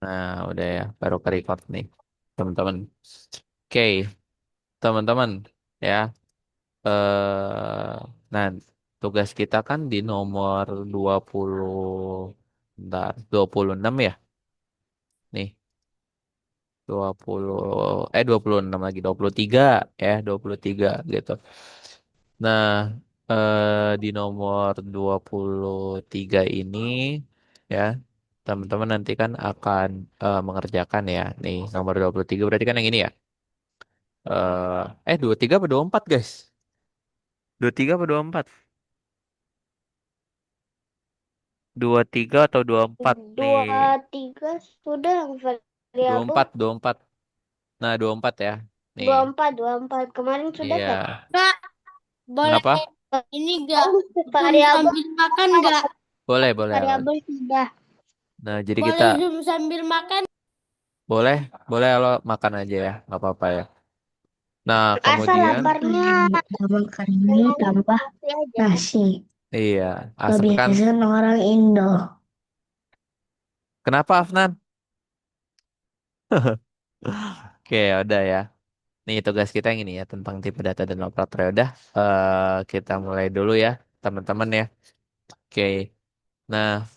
Nah, udah ya, baru ke record nih, teman-teman. Oke, teman-teman, ya. Nah, tugas kita kan di nomor 20, bentar, 26 ya. Nih, 20, 26 lagi, 23 ya, 23 gitu. Nah, di nomor 23 ini ya, teman-teman nanti kan akan mengerjakan ya. Nih, nomor 23 berarti kan yang ini ya. 23 apa 24, guys? 23 apa 24? 23 atau 24 nih? Dua tiga sudah yang Dua variabel. empat, 24. Nah, 24 ya. Nih. Dua empat kemarin sudah Iya. kan? Kak, boleh Kenapa? ini gak zoom Variabel sambil makan gak? Boleh, boleh. variabel sudah. Nah, jadi kita Boleh zoom sambil makan? boleh, boleh kalau makan aja ya, nggak apa-apa ya. Nah, Asal kemudian, laparnya Makannya tambah aja. nasi. iya, asalkan, Kebiasaan orang Indo. kenapa Afnan? Oke, udah ya. Nih tugas kita yang ini ya, tentang tipe data dan operator. Ya udah, kita mulai dulu ya, teman-teman ya. Oke, nah,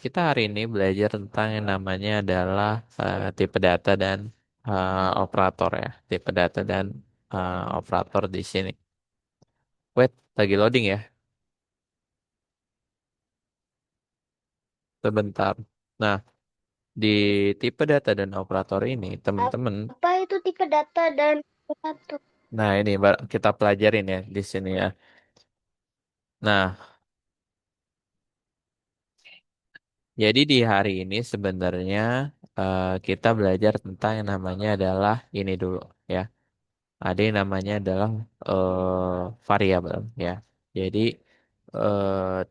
kita hari ini belajar tentang yang namanya adalah tipe data dan operator ya. Tipe data dan operator di sini. Wait, lagi loading ya. Sebentar. Nah, di tipe data dan operator ini, teman-teman. Apa itu tipe data dan operator? Nah, ini kita pelajarin ya di sini ya. Nah, jadi di hari ini sebenarnya kita belajar tentang yang namanya adalah ini dulu ya. Ada yang namanya adalah variabel ya. Jadi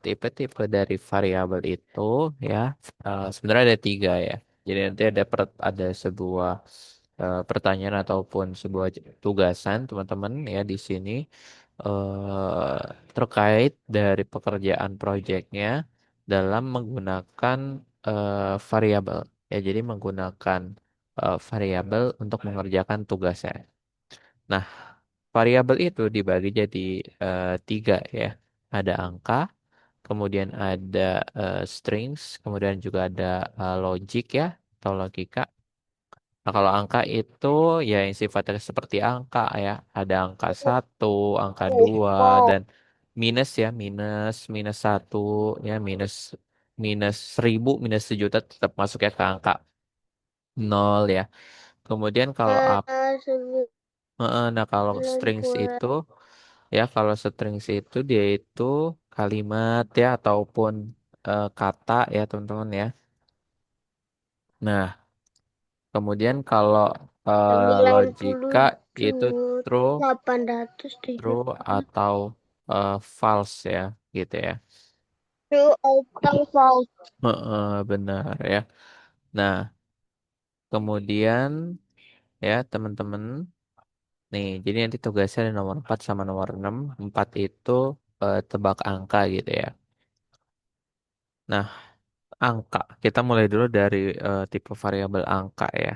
tipe-tipe dari variabel itu ya sebenarnya ada tiga ya. Jadi nanti ada sebuah pertanyaan ataupun sebuah tugasan teman-teman ya di sini terkait dari pekerjaan proyeknya dalam menggunakan variabel ya. Jadi menggunakan variabel untuk mengerjakan tugasnya. Nah, variabel itu dibagi jadi tiga ya. Ada angka, kemudian ada strings, kemudian juga ada logic ya atau logika. Nah, kalau angka itu ya yang sifatnya seperti angka ya. Ada angka satu, angka dua, Oh, dan minus ya, minus, minus satu, ya, minus, minus 1000, minus sejuta tetap masuk ya ke angka nol ya. Kemudian kalau sembilan nah kalau strings kurang. itu ya, kalau strings itu dia itu kalimat ya ataupun kata ya teman-teman ya. Nah, kemudian kalau Sembilan puluh logika itu true, 870 true atau false ya, gitu ya. true atau false. Benar ya. Nah, kemudian ya teman-teman, nih, jadi nanti tugasnya ada nomor 4 sama nomor 6. 4 itu tebak angka gitu ya. Nah, angka. Kita mulai dulu dari tipe variabel angka ya.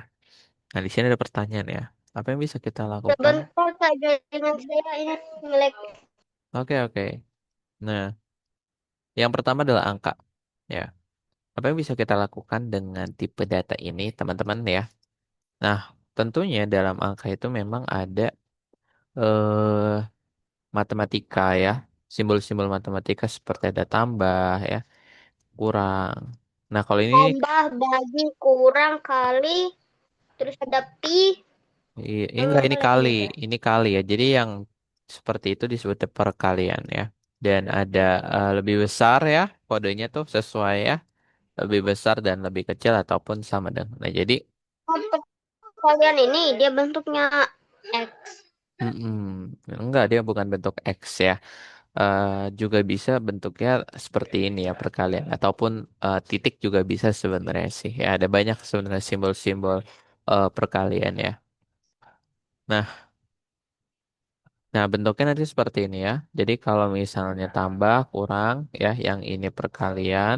Nah, di sini ada pertanyaan ya. Apa yang bisa kita lakukan? Sebentar saja dengan saya ini melek. Oke, oke. Nah, yang pertama adalah angka. Ya. Apa yang bisa kita lakukan dengan tipe data ini, teman-teman ya? Nah, tentunya dalam angka itu memang ada eh, matematika ya. Simbol-simbol matematika seperti ada tambah ya, kurang. Nah, kalau ini Tambah, bagi, kurang, kali, terus ada pi. enggak, ini Apa lagi kali, ada? ini kali ya. Jadi yang seperti itu disebut perkalian ya. Dan ada lebih besar ya, kodenya tuh sesuai ya, lebih besar dan lebih kecil ataupun sama dengan. Nah, jadi Untuk kalian ini dia bentuknya X. enggak, dia bukan bentuk X ya. Eh, juga bisa bentuknya seperti ini ya, perkalian ataupun titik juga bisa sebenarnya sih. Ya, ada banyak sebenarnya simbol-simbol perkalian ya. Nah, Nah, bentuknya nanti seperti ini ya. Jadi kalau misalnya tambah, kurang, ya, yang ini perkalian.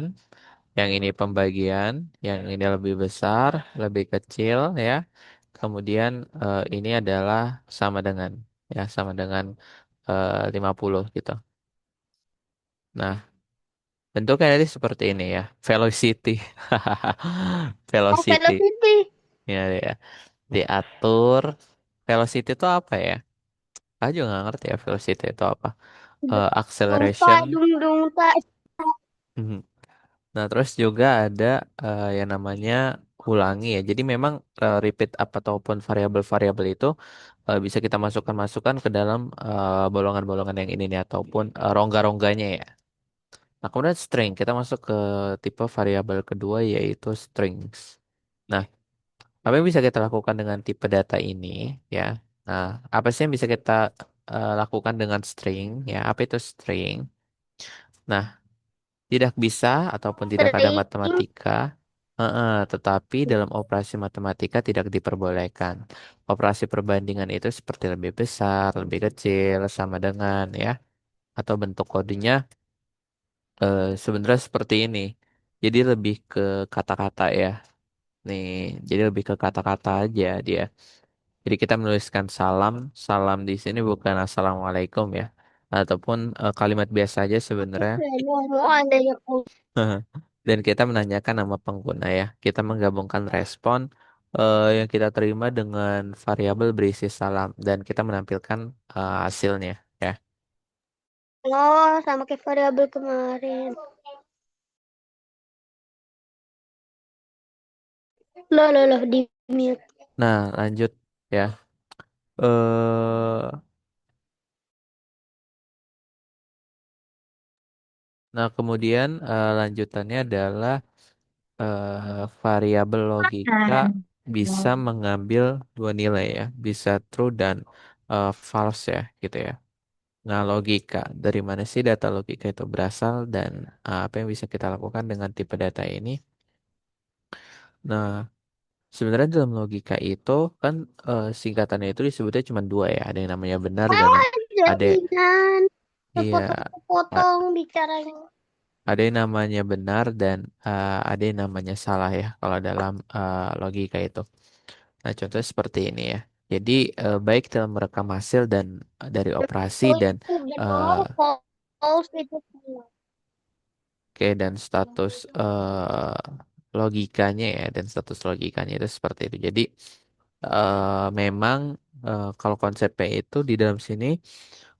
Yang ini pembagian, yang ini lebih besar, lebih kecil ya. Kemudian ini adalah sama dengan ya sama dengan 50 gitu. Nah, bentuknya tadi seperti ini ya. Velocity. Oh, Velocity. velocity. Ya, ya. Diatur. Velocity itu apa ya? Aku juga nggak ngerti ya velocity itu apa. Dung ta, Acceleration. dung ta. Mhm. Nah, terus juga ada yang namanya ulangi ya. Jadi memang repeat apa ataupun variabel-variabel itu bisa kita masukkan ke dalam bolongan-bolongan yang ini nih ataupun rongga-rongganya ya. Nah, kemudian string kita masuk ke tipe variabel kedua yaitu strings. Nah, apa yang bisa kita lakukan dengan tipe data ini ya? Nah, apa sih yang bisa kita lakukan dengan string ya? Apa itu string? Nah, tidak bisa ataupun tidak ada String. matematika, tetapi dalam operasi matematika tidak diperbolehkan. Operasi perbandingan itu seperti lebih besar, lebih kecil, sama dengan ya, atau bentuk kodenya sebenarnya seperti ini. Jadi lebih ke kata-kata ya. Nih, jadi lebih ke kata-kata aja dia. Jadi kita menuliskan salam, salam di sini bukan assalamualaikum ya, ataupun kalimat biasa aja sebenarnya. Oh, ada yang Dan kita menanyakan nama pengguna ya. Kita menggabungkan respon yang kita terima dengan variabel berisi salam dan kita menampilkan hasilnya ya. oh, sama kayak variabel kemarin. Loh, di mute. Nah, lanjut ya. eh nah, kemudian lanjutannya adalah variabel logika bisa mengambil dua nilai ya, bisa true dan false ya, gitu ya. Nah, logika. Dari mana sih data logika itu berasal dan apa yang bisa kita lakukan dengan tipe data ini? Nah, sebenarnya dalam logika itu kan singkatannya itu disebutnya cuma dua ya. Ada yang namanya benar dan Oh, ada jadinan. iya a- Kepotong bicaranya. ada yang namanya benar dan ada yang namanya salah ya kalau dalam logika itu. Nah, contohnya seperti ini ya. Jadi baik dalam merekam hasil dan dari operasi Oh, dan itu eh, benar. False itu salah. oke, dan status logikanya ya, dan status logikanya itu seperti itu. Jadi memang kalau konsepnya itu di dalam sini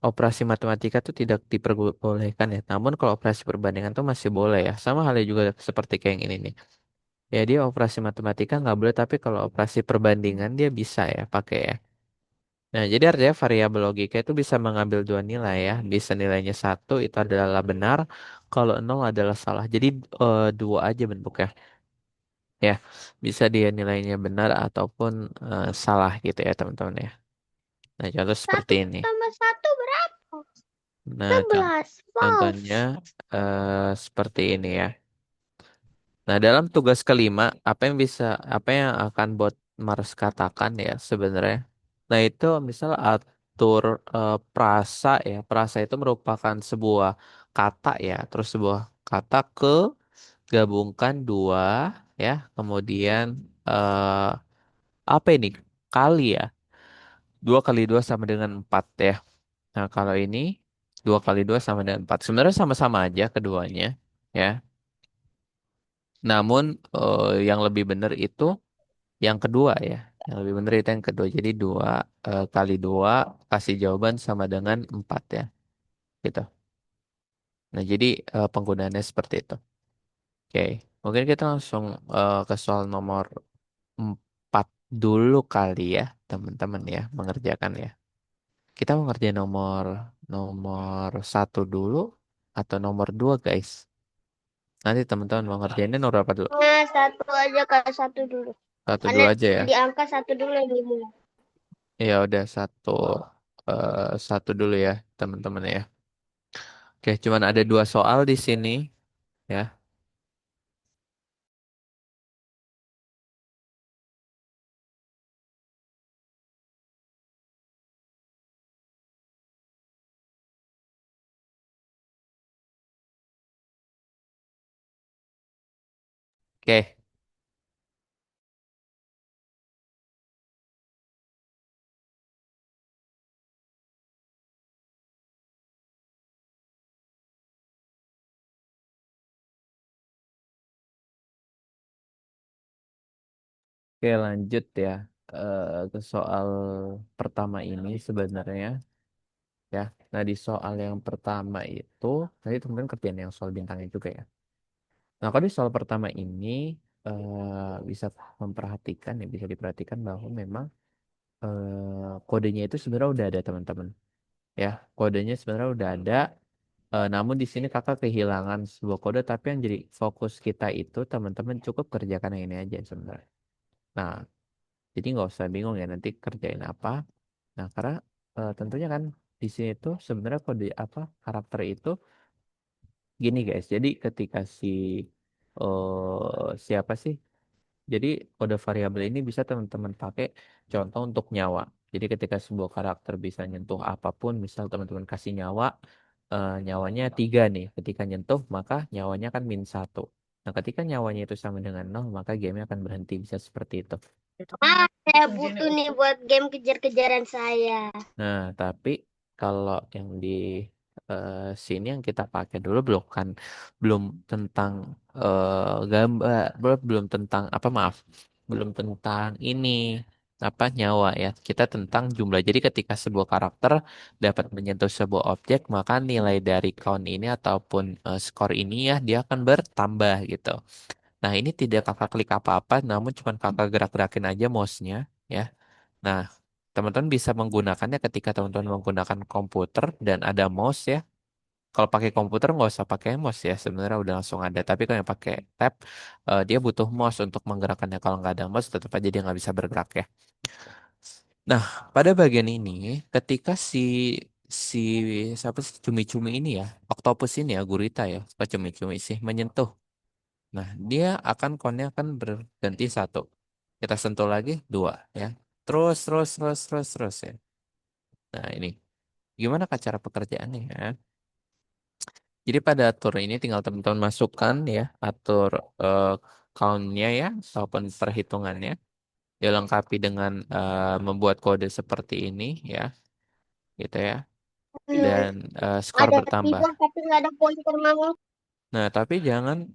operasi matematika itu tidak diperbolehkan ya. Namun kalau operasi perbandingan itu masih boleh ya. Sama halnya juga seperti kayak yang ini nih. Ya dia operasi matematika nggak boleh, tapi kalau operasi perbandingan dia bisa ya pakai ya. Nah, jadi artinya variabel logika itu bisa mengambil dua nilai ya. Bisa nilainya satu itu adalah benar, kalau nol adalah salah. Jadi dua aja bentuknya. Ya, bisa dia nilainya benar ataupun salah gitu ya teman-teman ya. Nah, contoh seperti Satu ini. tambah satu berapa? Nah, 11. contohnya False. seperti ini ya. Nah, dalam tugas kelima, apa yang akan bot Mars katakan ya sebenarnya. Nah, itu misal atur prasa ya. Prasa itu merupakan sebuah kata ya, terus sebuah kata ke gabungkan dua ya, kemudian eh apa ini? Kali ya. Dua kali dua sama dengan empat ya. Nah, kalau ini dua kali dua sama dengan empat. Sebenarnya sama-sama aja keduanya ya. Namun yang lebih benar itu yang kedua ya. Yang lebih benar itu yang kedua. Jadi dua kali dua kasih jawaban sama dengan empat ya. Gitu. Nah, jadi penggunaannya seperti itu. Oke. Mungkin kita langsung ke soal nomor empat dulu kali ya, teman-teman ya, mengerjakan ya. Kita mau ngerjain nomor nomor satu dulu atau nomor dua, guys. Nanti teman-teman mau ngerjainnya nomor berapa dulu? Nah, satu aja kak, satu dulu. Satu Karena dulu aja ya. di angka satu dulu yang dimulai. Ya udah satu dulu ya, teman-teman ya. Oke, cuman ada dua soal di sini ya. Oke, oke lanjut ya ke soal pertama ini sebenarnya ya. Nah di soal yang pertama itu tadi teman-teman kerjaan yang soal bintangnya juga ya. Nah kalau di soal pertama ini bisa memperhatikan ya bisa diperhatikan bahwa memang kodenya itu sebenarnya udah ada teman-teman ya. Kodenya sebenarnya udah ada. Namun di sini kakak kehilangan sebuah kode, tapi yang jadi fokus kita itu teman-teman cukup kerjakan yang ini aja sebenarnya. Nah, jadi nggak usah bingung ya nanti kerjain apa. Nah, karena tentunya kan di sini tuh sebenarnya kode apa karakter itu gini guys. Jadi ketika siapa sih? Jadi kode variabel ini bisa teman-teman pakai contoh untuk nyawa. Jadi ketika sebuah karakter bisa nyentuh apapun, misal teman-teman kasih nyawa, nyawanya 3 nih. Ketika nyentuh maka nyawanya kan -1. Nah ketika nyawanya itu sama dengan 0, maka gamenya akan berhenti. Bisa seperti itu. Saya butuh nih buat game kejar-kejaran saya. Nah tapi kalau yang di sini yang kita pakai dulu belum tentang gambar, belum tentang apa maaf, belum tentang ini apa nyawa ya. Kita tentang jumlah. Jadi ketika sebuah karakter dapat menyentuh sebuah objek, maka nilai dari count ini ataupun skor ini ya dia akan bertambah gitu. Nah, ini tidak kakak klik apa-apa, namun cuma kakak gerak-gerakin aja mouse-nya ya. Nah, teman-teman bisa menggunakannya ketika teman-teman menggunakan komputer dan ada mouse ya. Kalau pakai komputer nggak usah pakai mouse ya, sebenarnya udah langsung ada. Tapi kalau yang pakai tab, dia butuh mouse untuk menggerakkannya. Kalau nggak ada mouse, tetap aja dia nggak bisa bergerak ya. Nah, pada bagian ini, ketika si siapa sih cumi-cumi ini ya, octopus ini ya, gurita ya, apa cumi-cumi sih menyentuh. Nah, dia akan berganti 1. Kita sentuh lagi 2 ya. Terus terus terus terus terus ya. Nah, ini gimana Kak cara pekerjaannya ya? Jadi pada atur ini tinggal teman-teman masukkan ya, atur eh, count-nya ya, ataupun perhitungannya. Dilengkapi dengan membuat kode seperti ini ya, gitu ya. Dan skor Ada bertambah. keyboard tapi nggak ada pointer mama. Nah, tapi jangan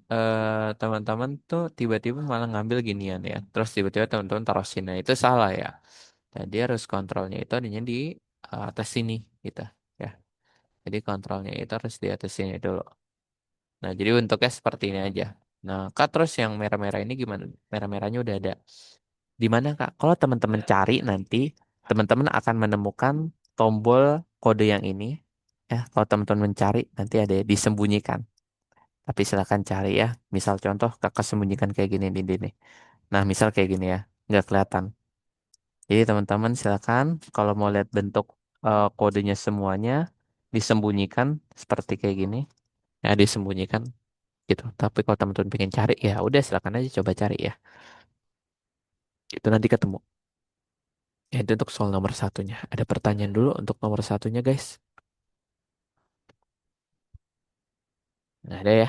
teman-teman tuh tiba-tiba malah ngambil ginian ya. Terus tiba-tiba teman-teman taruh sini. Nah, itu salah ya. Jadi harus kontrolnya itu adanya di atas sini gitu ya. Jadi kontrolnya itu harus di atas sini dulu. Nah, jadi bentuknya seperti ini aja. Nah, Kak, terus yang merah-merah ini gimana? Merah-merahnya udah ada. Di mana, Kak? Kalau teman-teman cari nanti, teman-teman akan menemukan tombol kode yang ini. Ya, kalau teman-teman mencari, nanti ada disembunyikan. Tapi silakan cari ya. Misal contoh, Kakak sembunyikan kayak gini di sini. Nah, misal kayak gini ya. Nggak kelihatan. Jadi teman-teman silakan kalau mau lihat bentuk kodenya semuanya disembunyikan seperti kayak gini. Ya, disembunyikan gitu. Tapi kalau teman-teman pengen cari ya udah silakan aja coba cari ya. Itu nanti ketemu. Ya itu untuk soal nomor satunya. Ada pertanyaan dulu untuk nomor satunya guys. Nah, ada ya.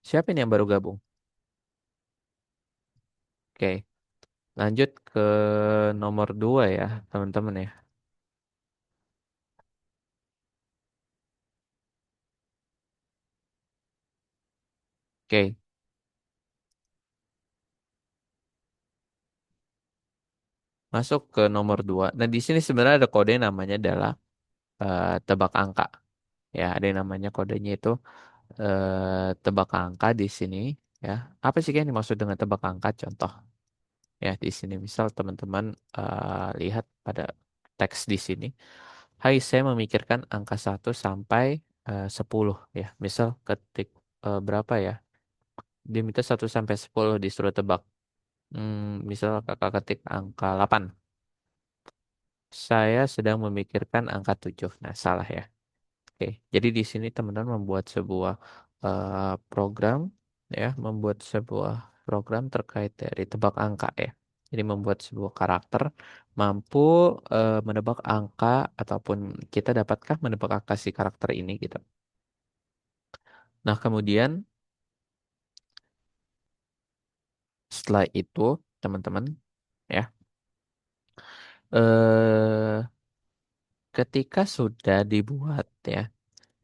Siapa ini yang baru gabung? Oke, lanjut ke nomor dua ya teman-teman ya. Oke, masuk ke nomor dua. Nah di sini sebenarnya ada kode yang namanya adalah tebak angka. Ya, ada yang namanya kodenya itu tebak angka di sini. Ya, apa sih yang dimaksud dengan tebak angka? Contoh. Ya, di sini misal teman-teman lihat pada teks di sini. Hai, saya memikirkan angka 1 sampai 10 ya. Misal ketik berapa ya? Dia minta 1 sampai 10 disuruh tebak. Misal kakak ketik angka 8. Saya sedang memikirkan angka 7. Nah, salah ya. Oke, jadi di sini teman-teman membuat sebuah program ya, membuat sebuah program terkait dari tebak angka ya. Jadi membuat sebuah karakter mampu menebak angka ataupun kita dapatkah menebak angka si karakter ini gitu. Nah, kemudian setelah itu, teman-teman, ya, eh ketika sudah dibuat, ya,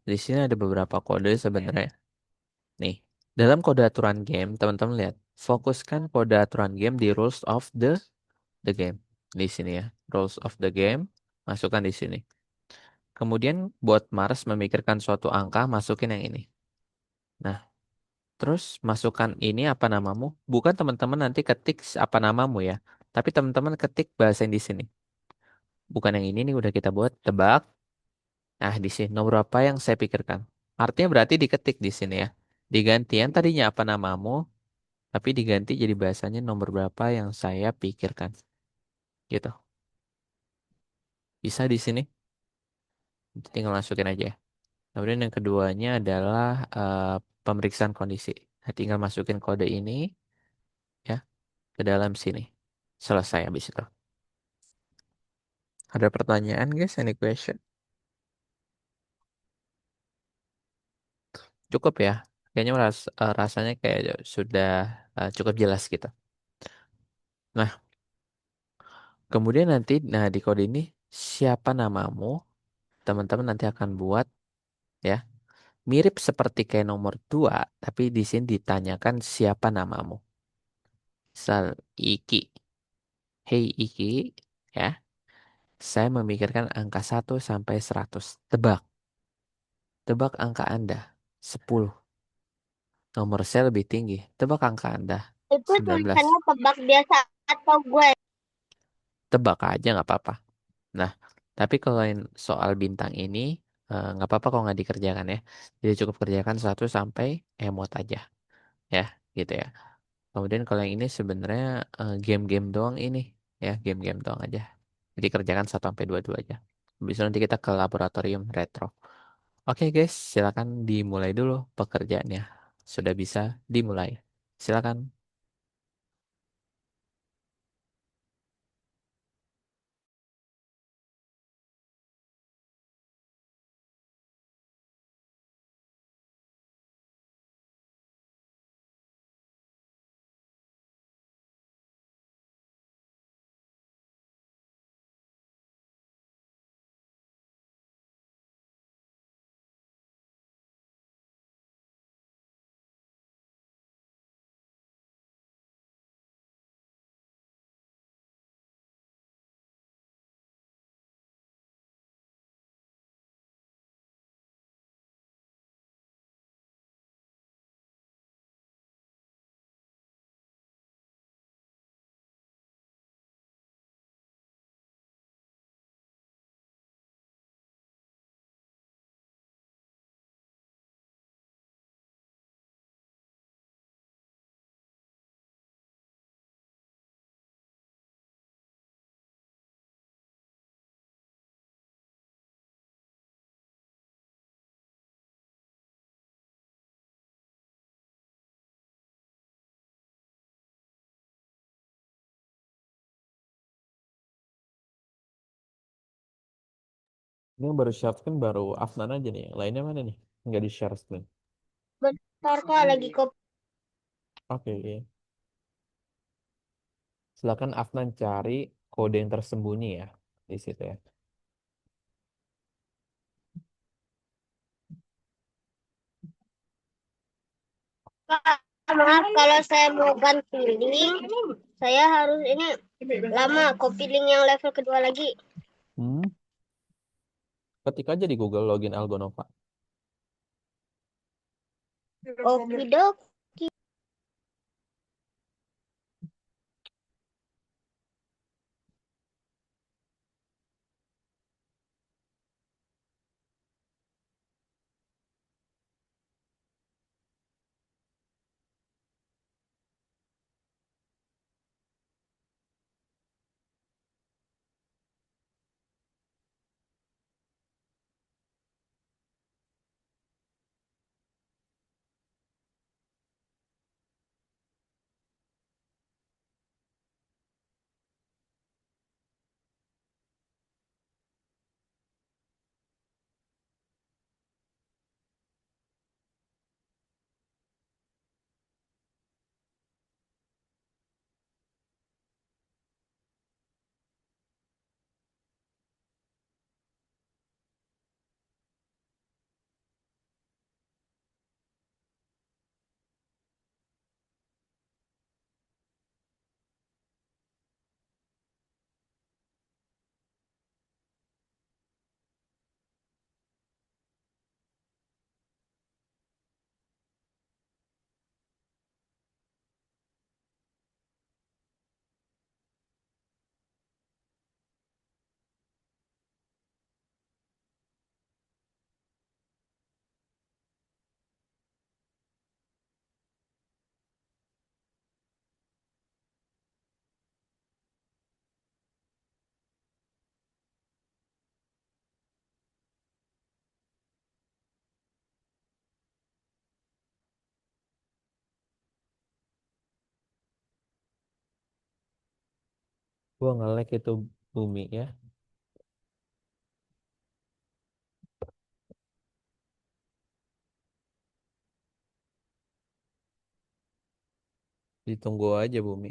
di sini ada beberapa kode sebenarnya. Nih, dalam kode aturan game, teman-teman lihat, fokuskan kode aturan game di rules of the game. Di sini ya, rules of the game, masukkan di sini. Kemudian buat Mars memikirkan suatu angka, masukin yang ini. Nah, terus masukkan ini apa namamu. Bukan teman-teman nanti ketik apa namamu ya. Tapi teman-teman ketik bahasa yang di sini. Bukan yang ini nih udah kita buat, tebak. Nah, di sini nomor berapa yang saya pikirkan. Artinya berarti diketik di sini ya. Diganti yang tadinya apa namamu, tapi diganti jadi bahasanya nomor berapa yang saya pikirkan. Gitu. Bisa di sini. Tinggal masukin aja ya. Kemudian yang keduanya adalah pemeriksaan kondisi. Nah, tinggal masukin kode ini ya ke dalam sini. Selesai habis itu. Ada pertanyaan guys? Any question? Cukup ya. Kayaknya rasanya kayak sudah cukup jelas gitu. Nah, kemudian nanti nah di kode ini siapa namamu? Teman-teman nanti akan buat ya. Mirip seperti kayak nomor 2, tapi di sini ditanyakan siapa namamu. Misal Iki. Hey Iki, ya. Saya memikirkan angka 1 sampai 100. Tebak. Tebak angka Anda. 10. Nomor saya lebih tinggi. Tebak angka Anda. Itu 19. tulisannya tebak biasa atau gue? Tebak aja nggak apa-apa. Nah, tapi kalau yang soal bintang ini nggak apa-apa kalau nggak dikerjakan ya. Jadi cukup kerjakan 1 sampai emot aja. Ya, gitu ya. Kemudian kalau yang ini sebenarnya game-game doang ini. Ya, game-game doang aja. Jadi kerjakan 1 sampai 22 aja. Bisa nanti kita ke laboratorium retro. Oke guys, silakan dimulai dulu pekerjaannya. Sudah bisa dimulai. Silakan. Ini yang baru share screen baru Afnan aja nih. Yang lainnya mana nih? Nggak di share screen. Bentar kak lagi kopi. Oke. Silakan Afnan cari kode yang tersembunyi ya di situ ya. Kak, maaf kalau saya mau ganti link, saya harus ini lama copy link yang level kedua lagi. Hmm. Ketik aja di Google login Algonova. Oke dok. Gua nge-lag itu bumi ya. Ditunggu aja bumi.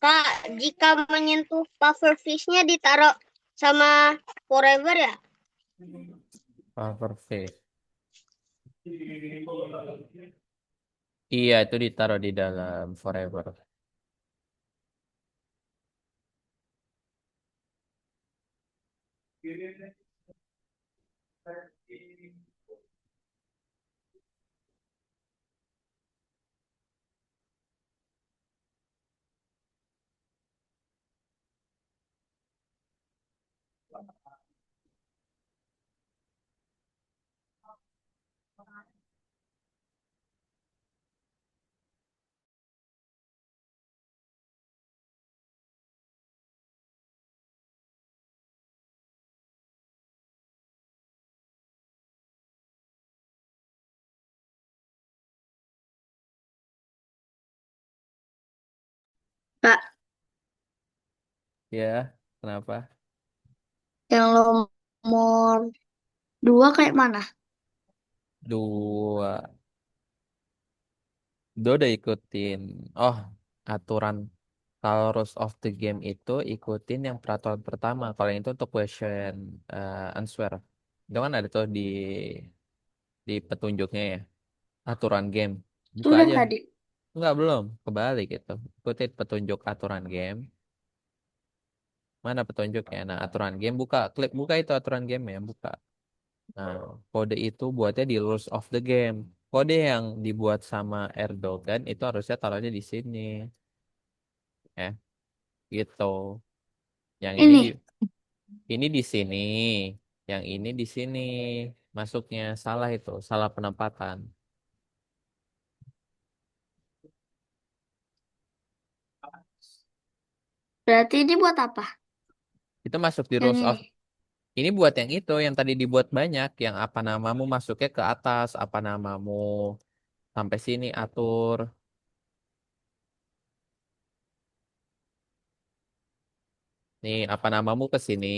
Kak, jika menyentuh pufferfish-nya ditaruh sama forever ya? Pufferfish. Iya, itu ditaruh di dalam forever. Kak, Ya, kenapa? yang nomor 2 kayak mana? Dua. Dia udah ikutin. Oh, aturan kalau rules of the game itu ikutin yang peraturan pertama. Kalau yang itu untuk question answer. Itu kan ada tuh di petunjuknya ya. Aturan game. Buka Sudah aja. tadi. Enggak, belum. Kebalik gitu. Ikutin petunjuk aturan game. Mana petunjuknya? Nah, aturan game buka. Klik buka itu aturan game ya. Buka. Nah, kode itu buatnya di rules of the game. Kode yang dibuat sama Erdogan itu harusnya taruhnya di sini. Ya, gitu. Yang Ini, ini di sini, yang ini di sini. Masuknya salah itu, salah penempatan. berarti ini buat apa? Itu masuk di Yang rules of. ini. Ini buat yang itu, yang tadi dibuat banyak, yang apa namamu masuknya ke atas, apa namamu sampai sini atur. Nih, apa namamu ke sini.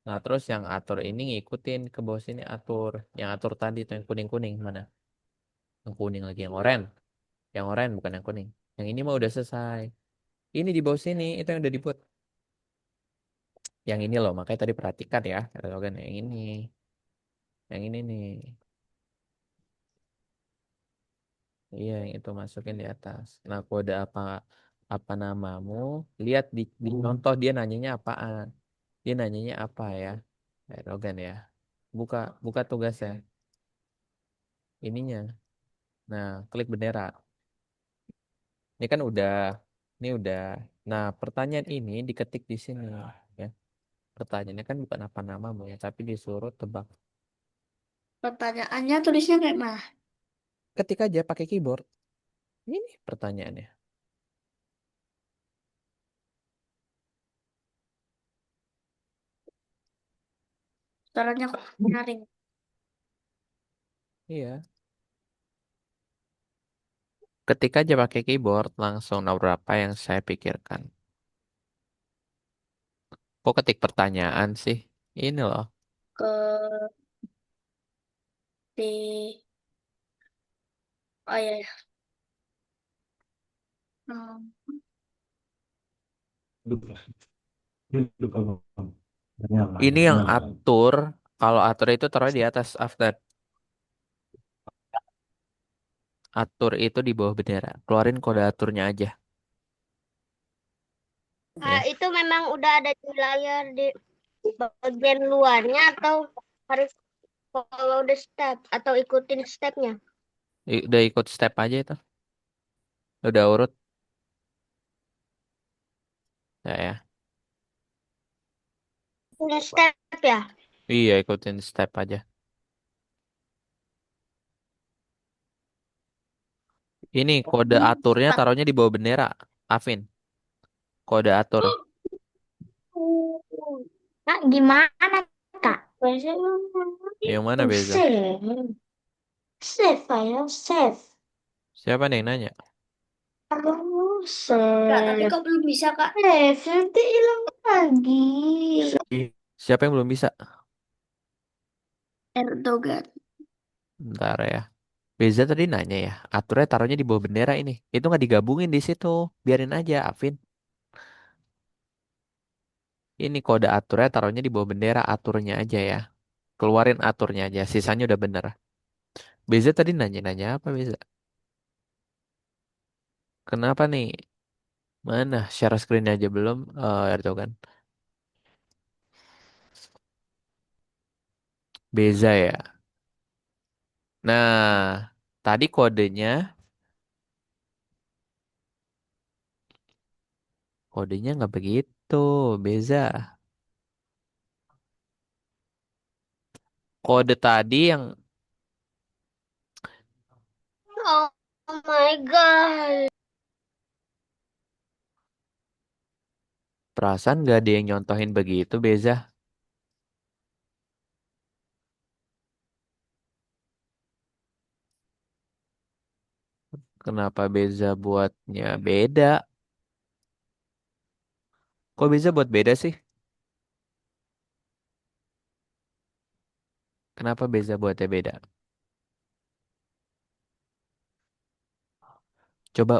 Nah, terus yang atur ini ngikutin ke bawah sini atur. Yang atur tadi tuh yang kuning-kuning mana? Yang kuning lagi, yang oranye. Yang oranye bukan yang kuning. Yang ini mah udah selesai. Ini di bawah sini, itu yang udah dibuat. Yang ini loh, makanya tadi perhatikan ya. Kan yang ini. Yang ini nih. Iya, yang itu masukin di atas. Nah, kode apa namamu? Lihat di contoh dia nanyanya apaan. Dia nanyanya apa ya? Erogan ya. Buka buka tugasnya. Ininya. Nah, klik bendera. Ini kan udah, ini udah. Nah, pertanyaan ini diketik di sini ya. Pertanyaannya kan bukan apa namamu ya, tapi disuruh tebak. Pertanyaannya tulisnya kayak mana? Ketik aja pakai keyboard. Ini pertanyaannya. Caranya kok nyaring. Iya. Ketik aja pakai keyboard langsung nomor berapa yang saya pikirkan. Kok ketik pertanyaan sih? Ini loh. Ke di oh iya ya. Hmm. Ini yang atur. Kalau atur itu taruh di atas after. Atur itu di bawah bendera. Keluarin kode aturnya aja. Ya. Itu memang udah ada di layar di bagian luarnya atau harus follow the step atau ikutin stepnya? Udah ikut step aja itu. Udah urut. Ya, ya. Ikutin step ya? Iya, ikutin step aja. Ini kode aturnya taruhnya di bawah bendera. Afin, kode atur. Kak, gimana, Kak? Yang mana Beza? Save. Save file, save. Siapa nih yang nanya? Aduh, Kak, tapi save. kok belum bisa, Kak? Save, nanti hilang lagi. Siapa yang belum bisa? Erdogan. Bentar ya. Beza tadi nanya ya. Aturnya taruhnya di bawah bendera ini. Itu nggak digabungin di situ. Biarin aja, Afin. Ini kode aturnya taruhnya di bawah bendera. Aturnya aja ya. Keluarin aturnya aja. Sisanya udah bener. Beza tadi nanya-nanya apa Beza? Kenapa nih? Mana? Share screen aja belum? Erdogan. Beza ya. Nah, tadi kodenya nggak begitu, Beza. Kode tadi yang Oh, oh my God. perasaan nggak ada yang nyontohin begitu, Beza. Kenapa Beza buatnya beda? Kok Beza buat beda sih? Kenapa Beza buatnya beda? Coba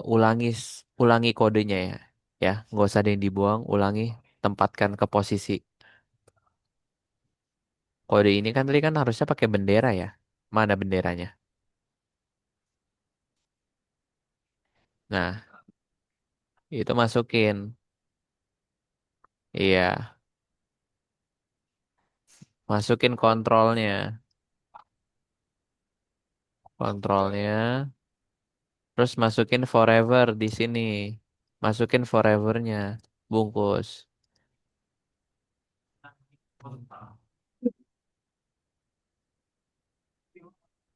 ulangi kodenya ya. Ya, nggak usah ada yang dibuang, ulangi, tempatkan ke posisi. Kode ini kan tadi kan harusnya pakai bendera ya. Mana benderanya? Nah, itu masukin. Iya, masukin kontrolnya. Kontrolnya. Terus masukin forever di sini. Masukin forevernya. Bungkus.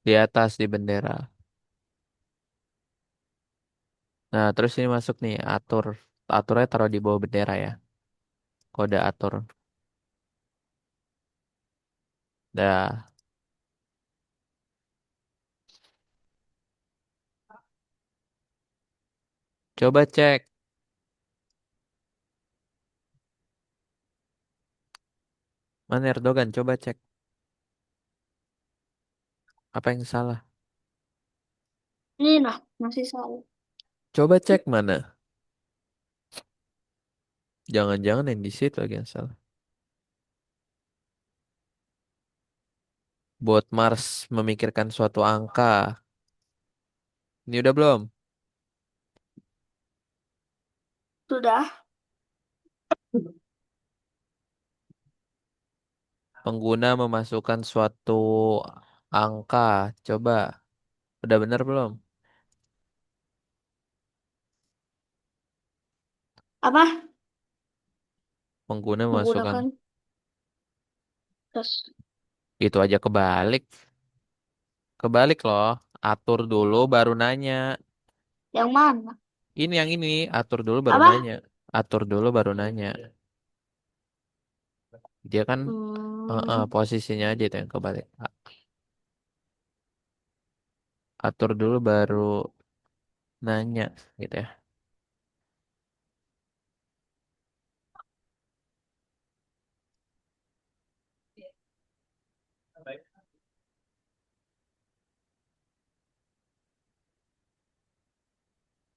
Di atas di bendera. Nah, terus ini masuk nih atur. Aturnya taruh di bawah bendera ya. Kode atur. Dah. Coba cek. Mana Erdogan? Coba cek. Apa yang salah? Ini nah, masih salah. Coba cek mana. Jangan-jangan yang di situ lagi yang salah. Bot Mars memikirkan suatu angka. Ini udah belum? Sudah. Pengguna memasukkan suatu angka. Coba. Udah bener belum? Apa? Pengguna memasukkan. Menggunakan terus Itu aja kebalik. Kebalik loh. Atur dulu baru nanya. yang mana? Ini yang ini. Atur dulu baru Apa? nanya. Atur dulu baru nanya. Dia kan Hmm, posisinya aja itu yang kebalik. Atur dulu baru nanya gitu ya.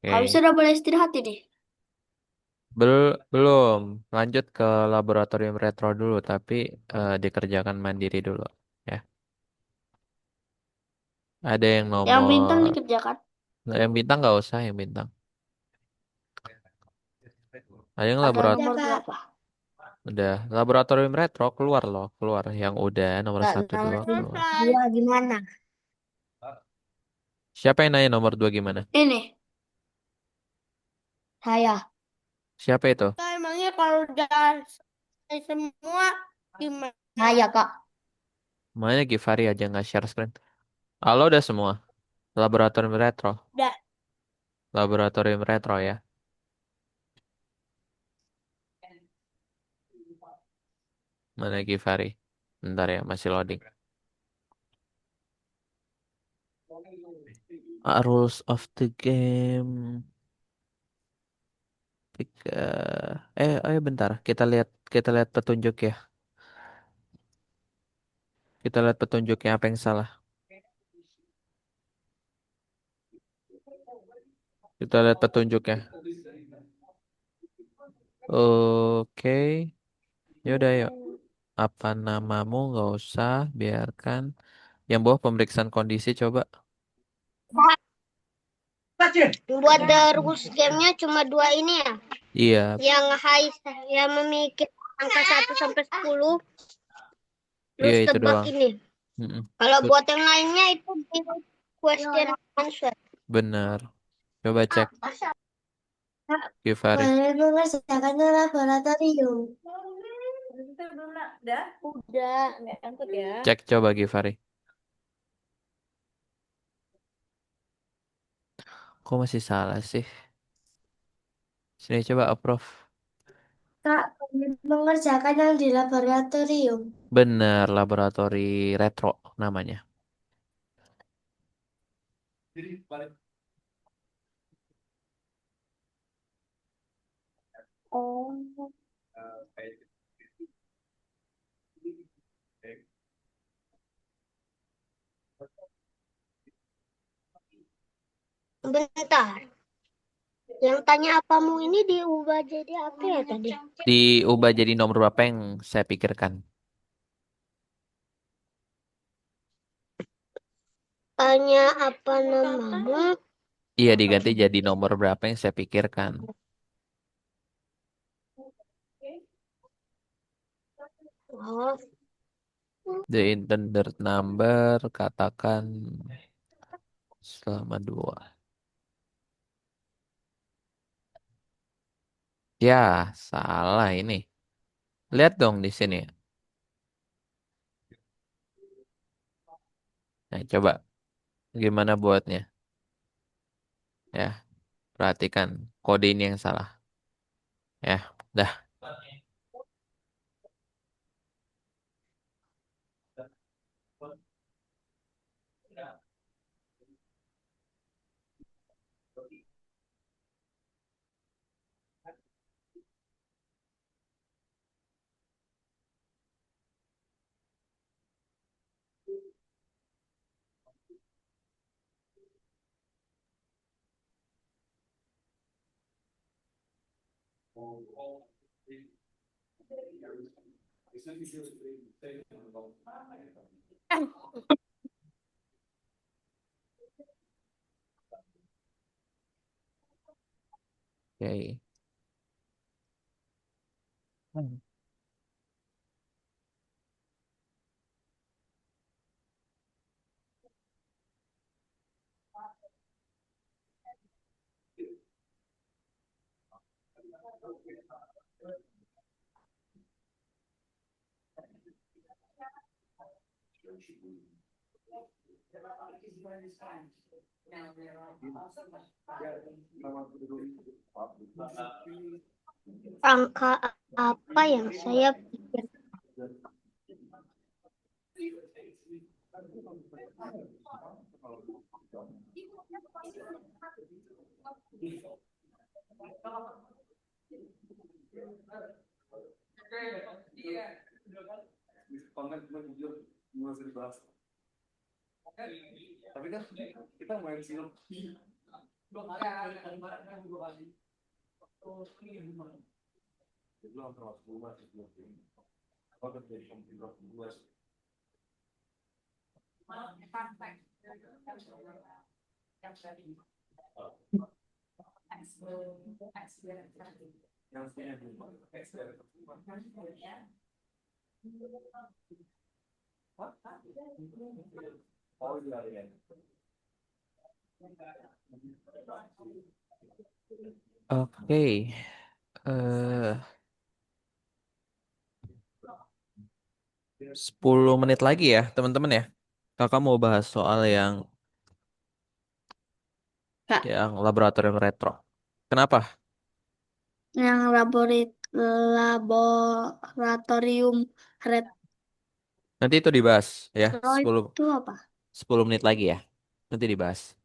Habis Oke. udah boleh istirahat ini. Belum. Lanjut ke laboratorium retro dulu, tapi dikerjakan mandiri dulu. Ya. Ada yang Yang bintang nomor, dikerjakan. yang bintang nggak usah yang bintang. Ada yang Ada laboratorium, nomor berapa? udah laboratorium retro keluar loh, keluar. Yang udah nomor Kak, satu nomor dua keluar. dua gimana? Siapa yang nanya nomor dua gimana? Ini. Saya. Siapa itu? Kak, emangnya kalau udah selesai semua gimana? Saya, Kak. Mana Givari aja nggak share screen. Halo udah semua. Laboratorium retro. Udah. Laboratorium retro ya. Mana Givari? Bentar ya, masih loading. Rules of the game. Bentar. Kita lihat petunjuk ya. Kita lihat petunjuknya apa yang salah. Kita lihat petunjuknya. Oke. Yaudah yuk. Apa namamu? Nggak usah. Biarkan. Yang bawah pemeriksaan kondisi coba. Buat terus gamenya cuma dua ini ya. Iya. Yang high, yang memikir angka 1 sampai 10. Iya Terus itu tebak doang. ini. Mm-mm. Kalau Bet- buat yang lainnya itu di question answer. Benar. Coba cek Givari. Mengerjakannya laboratorium. Udah, nggak angkut ya. Cek coba Givari. Kok masih salah sih? Sini coba approve. Kak, mengerjakan yang di laboratorium. Benar, laboratori retro namanya. Oh, bentar. Yang tanya apamu ini diubah jadi apa ya tadi? Diubah jadi nomor berapa yang saya pikirkan? Tanya apa namamu? Iya, diganti jadi nomor berapa yang saya pikirkan. Oh, The intended number, katakan selama dua. Ya, salah ini. Lihat dong di sini. Nah, coba gimana buatnya. Ya, perhatikan kode ini yang salah. Ya, dah. Oke. angka apa yang saya pikir? Oke. eh 10 menit lagi ya, teman-teman ya. Kakak mau bahas soal Kak, yang laboratorium retro. Kenapa? yang laboratorium retro Nanti itu dibahas ya, 10 itu apa? 10 menit lagi ya. Nanti dibahas.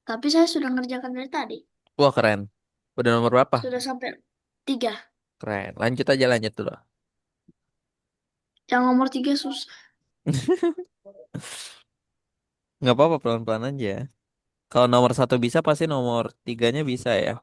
Tapi saya sudah ngerjakan dari tadi. Wah, keren. Udah nomor berapa? Sudah sampai 3. Keren. Lanjut dulu. Yang nomor 3 susah. Nggak apa-apa, pelan-pelan aja. Kalau nomor satu bisa, pasti nomor tiganya bisa ya.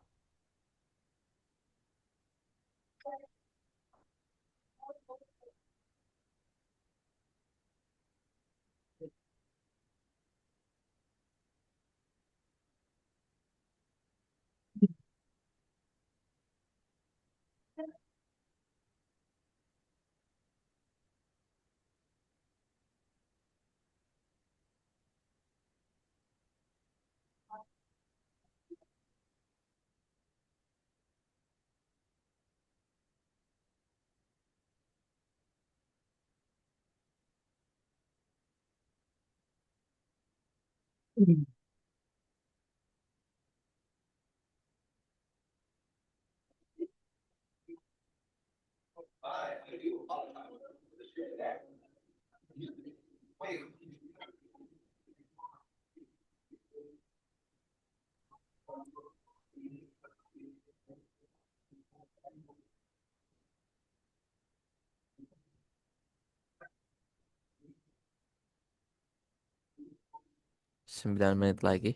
Sembilan menit lagi.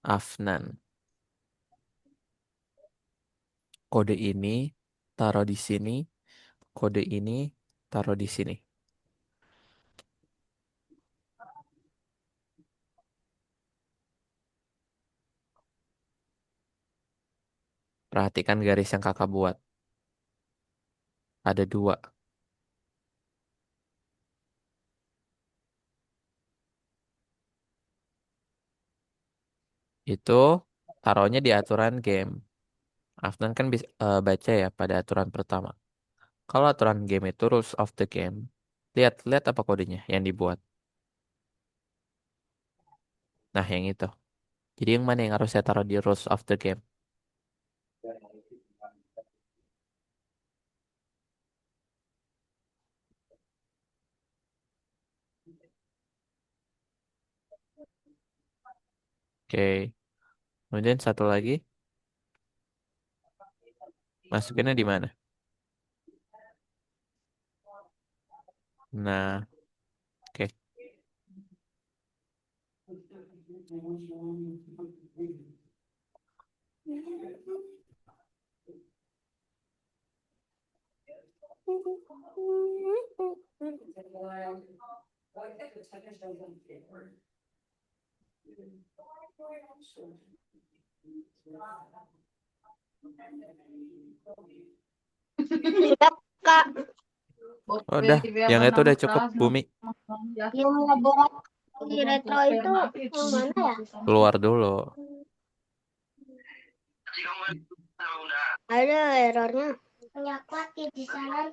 Afnan. Kode ini taruh di sini. Kode ini taruh di sini. Perhatikan garis yang kakak buat. Ada dua. Itu taruhnya di aturan game. Afnan kan bisa baca ya pada aturan pertama. Kalau aturan game itu rules of the game. Lihat, lihat apa kodenya yang dibuat. Nah, yang itu. Jadi yang mana yang harus saya taruh di rules of the game? Oke. Kemudian satu lagi, masukinnya di mana? Nah, oke. Sudah, Kak. Oh, udah, yang itu udah cukup, Bumi. Yang laboratorium retro itu yang mana ya? Keluar dulu. Ada errornya. Punya kuat di sana.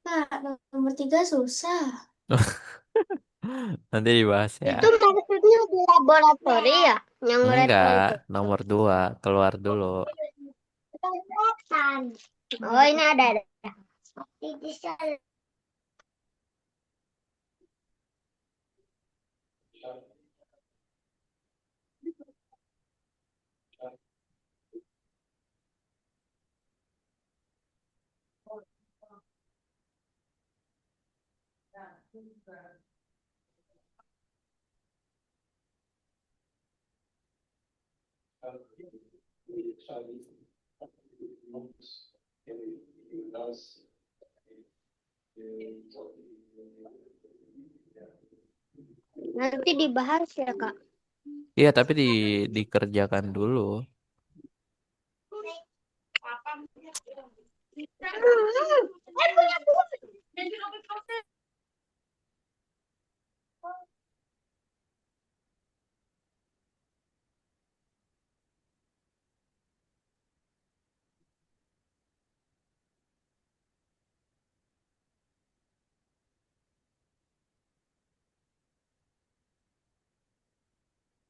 Kak, nomor 3 susah. Nanti dibahas ya. Itu maksudnya di laboratorium ya? Yang retro Enggak, itu. nomor dua, keluar dulu. Oh, ini ada. Di sana. Nanti dibahas ya, Kak. Iya, tapi dikerjakan dulu.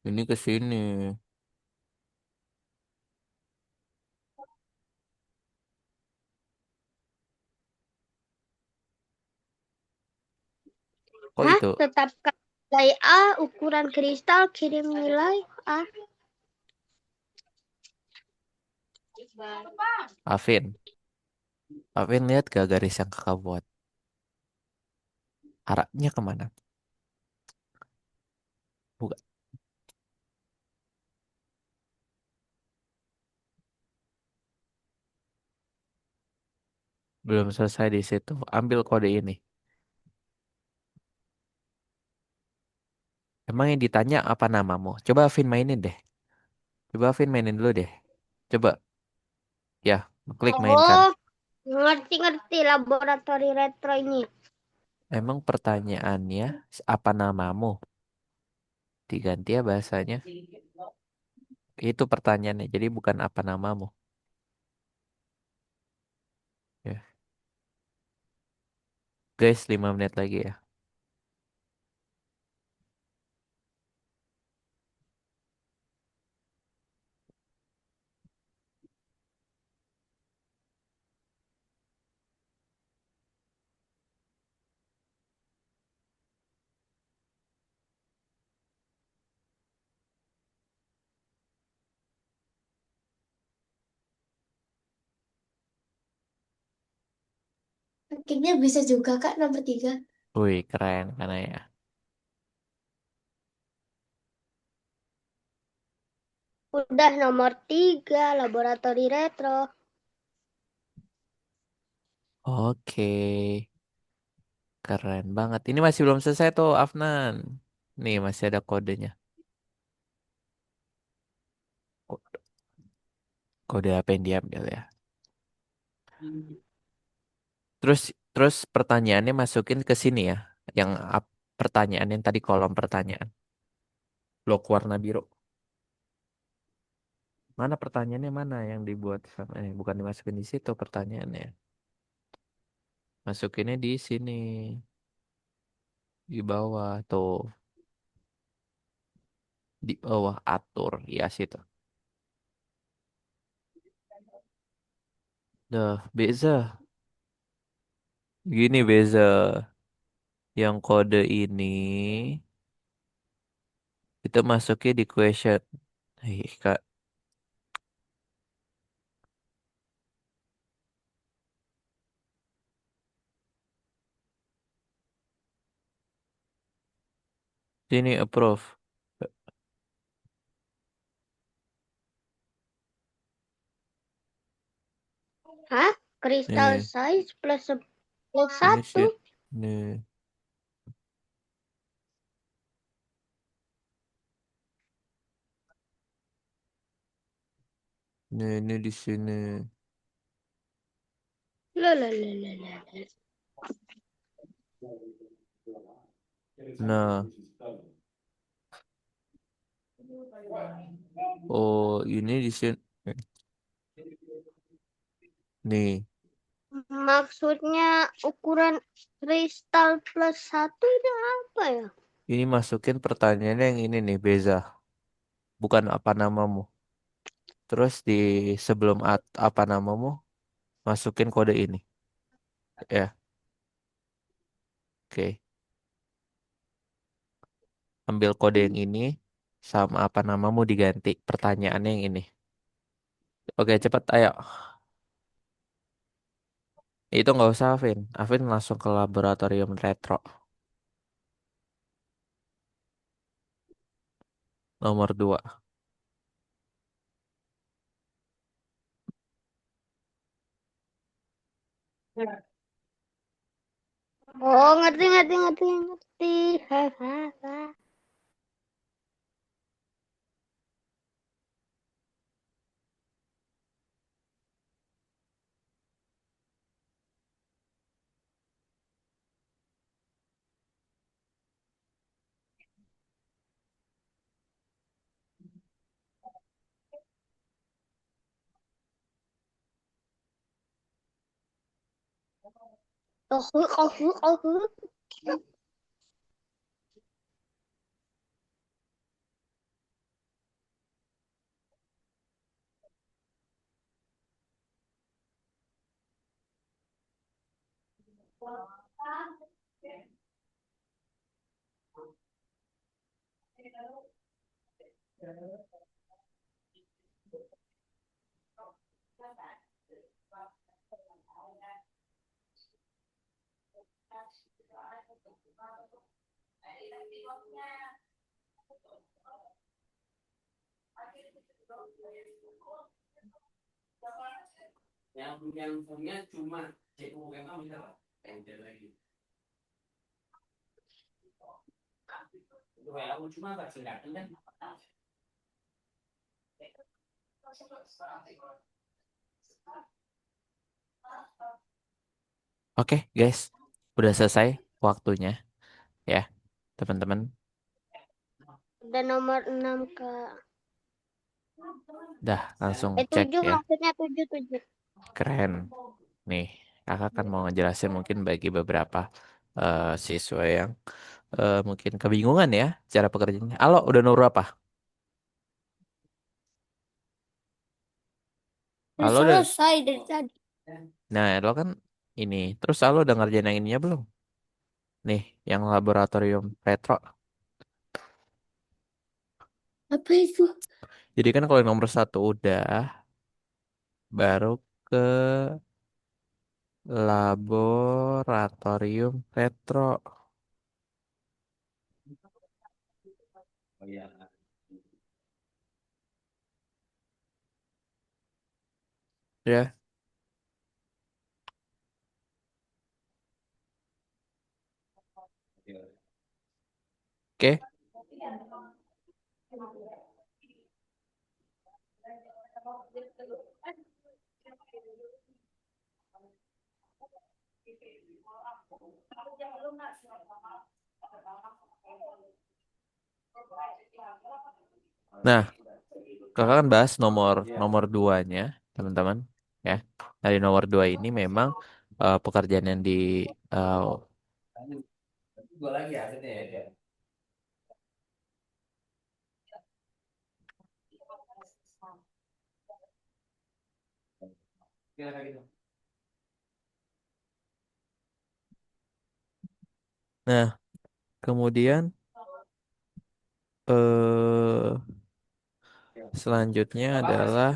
Ini ke sini. Kok Hah? itu? Tetapkan nilai A, ukuran kristal, kirim nilai A. Afin. Afin lihat gak garis yang kakak buat? Arahnya kemana? Bukan. Belum selesai di situ. Ambil kode ini. Emang yang ditanya apa namamu? Coba Afin mainin deh. Coba Afin mainin dulu deh. Coba. Ya, klik mainkan. Oh, ngerti-ngerti laboratori retro ini. Emang pertanyaannya apa namamu? Diganti ya bahasanya. Itu pertanyaannya. Jadi bukan apa namamu. Ya. Guys, 5 menit lagi ya. Akhirnya bisa juga Kak nomor 3. Wih, keren karena ya. Udah nomor 3, laboratori retro. Oke. Keren banget. Ini masih belum selesai tuh, Afnan. Nih, masih ada kodenya. Ko- Kode apa yang diambil ya? Terus terus pertanyaannya masukin ke sini ya. Yang pertanyaan yang tadi kolom pertanyaan. Blok warna biru. Mana pertanyaannya mana yang dibuat sama bukan dimasukin di situ pertanyaannya. Masukinnya di sini. Di bawah tuh. Di bawah atur. Ya situ. Dah, Beza. Gini Beza. Yang kode ini itu masuknya di question. Kak, sini approve. Hah? Kristal Nih, size plus ini satu. sih. Nih, nih, ini di sini. Loh, loh, loh, loh, loh. Nah, oh ini di sini. Nih, Maksudnya ukuran kristal plus satu itu apa ya? ini masukin pertanyaannya yang ini nih, Beza. Bukan apa namamu. Terus di sebelum apa namamu, masukin kode ini. Ya, oke. Ambil kode yang ini sama apa namamu diganti. Pertanyaannya yang ini. Oke, cepet, ayo. Itu nggak usah, Vin. Avin langsung ke laboratorium retro. Nomor 2. Oh, ngerti, ngerti, ngerti, ngerti. Hahaha. Oh, oh, oh. Oke, guys. Udah selesai waktunya ya, teman-teman. Udah nomor 6 Kak. Dah, langsung cek 7 ya. maksudnya 7, 7. Keren. Nih, kakak kan mau ngejelasin mungkin bagi beberapa siswa yang mungkin kebingungan ya cara pekerjaannya. Halo, udah nomor apa? Udah Halo, udah. selesai dari tadi. Nah, lo kan ini. Terus halo udah ngerjain yang ininya belum? Nih, yang laboratorium retro. Apa itu? Jadi kan kalau yang nomor 1 udah, baru ke laboratorium retro. Ya, oke. Nah, kakak kan bahas nomor nomor duanya, teman-teman. Ya, dari nomor 2 ini memang pekerjaan yang di eh, nah, kemudian eh selanjutnya adalah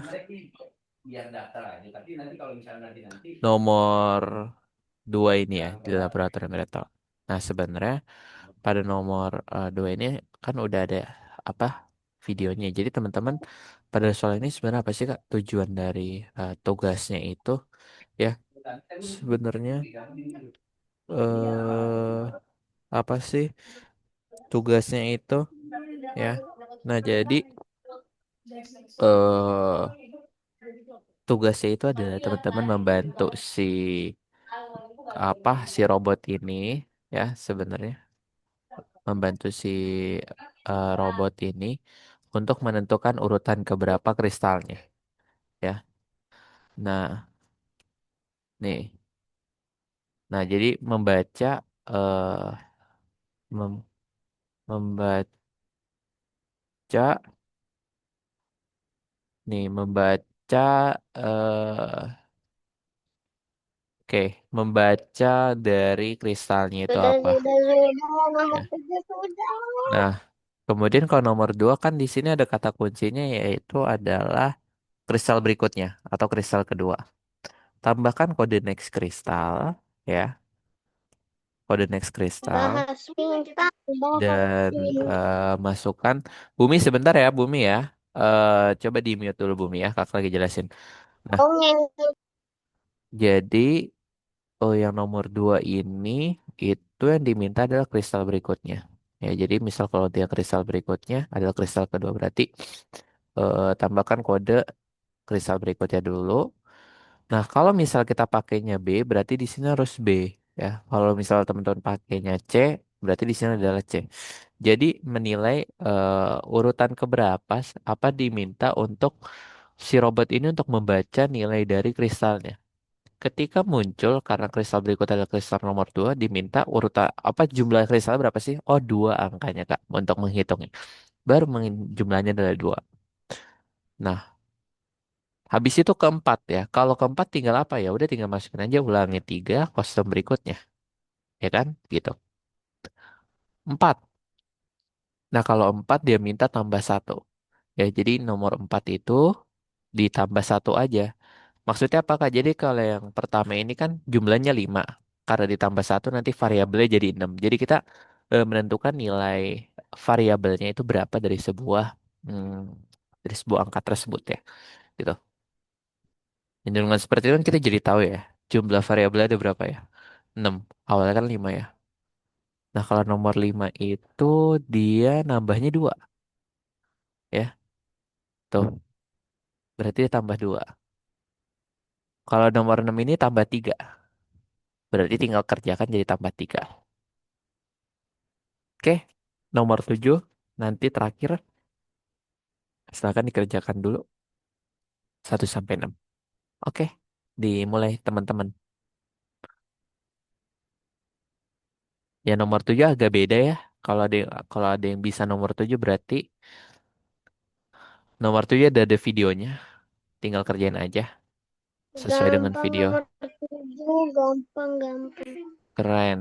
nomor 2 ini ya di laboratorium retro. Nah, sebenarnya pada nomor 2 ini kan udah ada apa videonya. Jadi teman-teman pada soal ini sebenarnya apa sih Kak tujuan dari tugasnya itu ya sebenarnya eh apa sih tugasnya itu ya. Nah, jadi eh tugasnya itu adalah teman-teman membantu si robot ini ya sebenarnya membantu si robot ini untuk menentukan urutan keberapa kristalnya ya. Nah, nih. Nah, jadi eh mem- membaca membaca oke, membaca dari kristalnya itu Sudah, apa sudah, sudah. Nomor ya. 7 sudah. Nah, kemudian kalau nomor 2 kan di sini ada kata kuncinya yaitu adalah kristal berikutnya atau kristal kedua. Tambahkan kode next kristal ya. Kode next kristal. Bahas pintar. dan Bahas. masukkan Bumi sebentar ya Bumi ya. Coba di mute dulu Bumi ya, kakak lagi jelasin. Nah, Dongeng. jadi yang nomor dua ini itu yang diminta adalah kristal berikutnya. Ya, jadi misal kalau dia kristal berikutnya adalah kristal kedua berarti tambahkan kode kristal berikutnya dulu. Nah, kalau misal kita pakainya B, berarti di sini harus B ya. Kalau misal teman-teman pakainya C, berarti di sini adalah C. Jadi menilai urutan keberapa apa diminta untuk si robot ini untuk membaca nilai dari kristalnya. Ketika muncul karena kristal berikut adalah kristal nomor 2 diminta urutan apa jumlah kristal berapa sih? Oh, 2 angkanya Kak untuk menghitungnya. Baru jumlahnya adalah 2. Nah, habis itu keempat ya. Kalau keempat tinggal apa ya? Udah tinggal masukin aja ulangi 3 kostum berikutnya. Ya kan? Gitu. 4. Nah, kalau 4 dia minta tambah satu. Ya, jadi nomor 4 itu ditambah satu aja. Maksudnya apa Kak? Jadi kalau yang pertama ini kan jumlahnya 5. Karena ditambah satu nanti variabelnya jadi 6. Jadi kita menentukan nilai variabelnya itu berapa hmm, dari sebuah angka tersebut ya. Gitu. Dan dengan seperti itu kan kita jadi tahu ya. Jumlah variabelnya ada berapa ya? 6. Awalnya kan 5 ya. Nah kalau nomor 5 itu dia nambahnya 2 ya. Tuh. Berarti dia tambah 2. Kalau nomor 6 ini tambah 3. Berarti tinggal kerjakan jadi tambah 3. Oke, nomor 7 nanti terakhir silakan dikerjakan dulu 1 sampai 6. Oke, dimulai teman-teman. Ya nomor 7 agak beda ya. Kalau ada yang bisa nomor 7 berarti nomor 7 ada videonya. Tinggal kerjain aja sesuai dengan Gampang video. nomor 7. Gampang, gampang. Keren.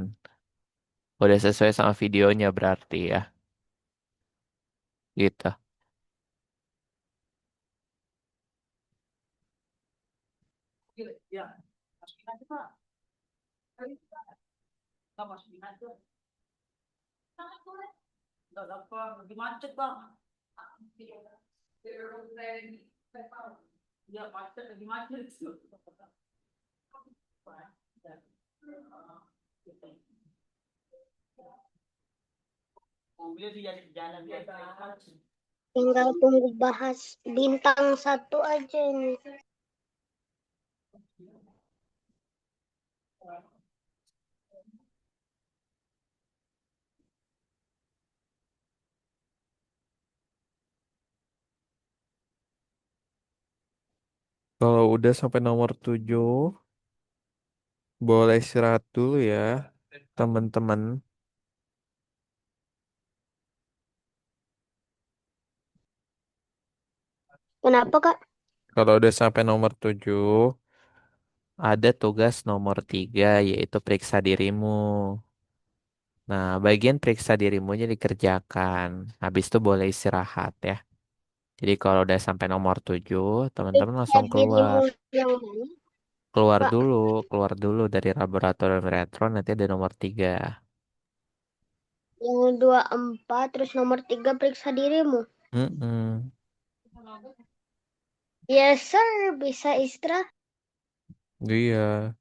Udah sesuai sama videonya berarti ya. Gitu. Tinggal tunggu bahas bintang satu aja nih. Kalau udah sampai nomor 7 boleh istirahat dulu ya, teman-teman. Kenapa, Kak? Kalau udah sampai nomor 7 ada tugas nomor 3 yaitu periksa dirimu. Nah, bagian periksa dirimunya dikerjakan. Habis itu boleh istirahat ya. Jadi kalau udah sampai nomor 7 teman-teman Periksa langsung dirimu keluar. yang mana, Keluar Kak? dulu, keluar dulu dari laboratorium retro nanti ada nomor 3. Yang 24, terus nomor 3 periksa dirimu. Mm-mm. Yes, sir. Bisa istirahat. Iya.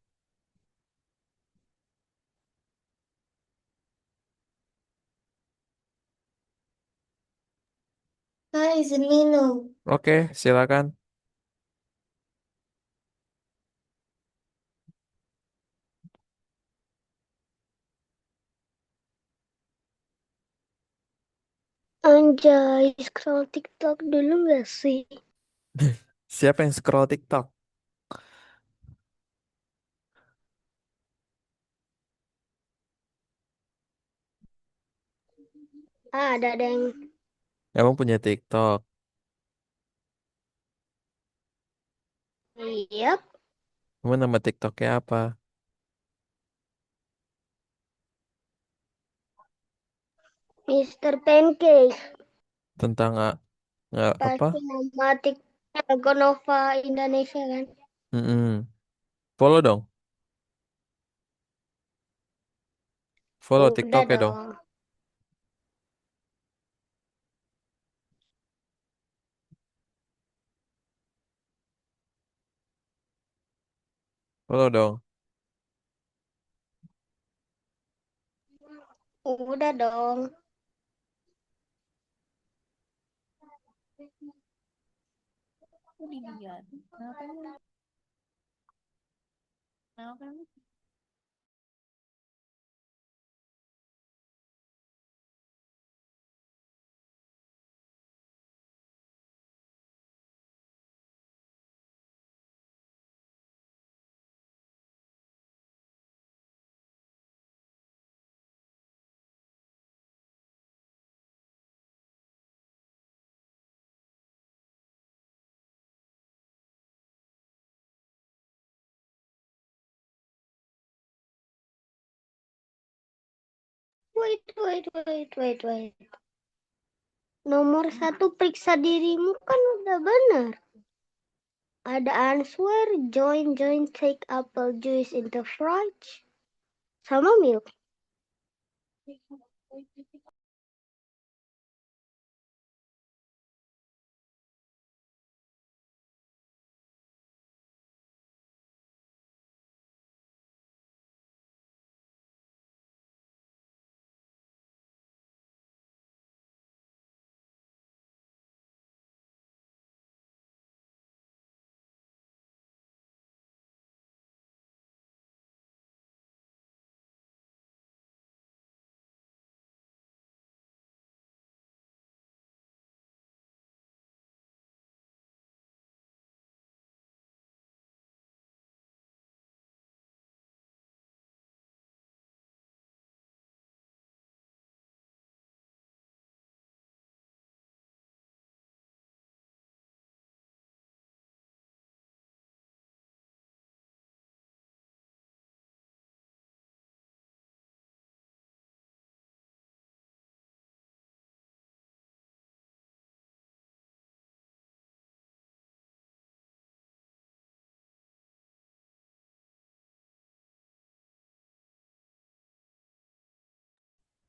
Kak, izin minum. Oke, silakan. Anjay, scroll TikTok dulu gak sih? Siapa yang scroll TikTok? Ah, ada yang... Emang punya TikTok? Iya, Emang nama TikToknya apa? Mr. Pancake. Tentang apa? Pasti nama TikTok Nova Indonesia kan? Mm-mm. Follow dong. Follow Udah TikToknya dong. dong. Belum dong. Udah dong. Wait. Nomor satu periksa dirimu kan udah benar. Ada answer, join, take apple juice into fridge. Sama milk.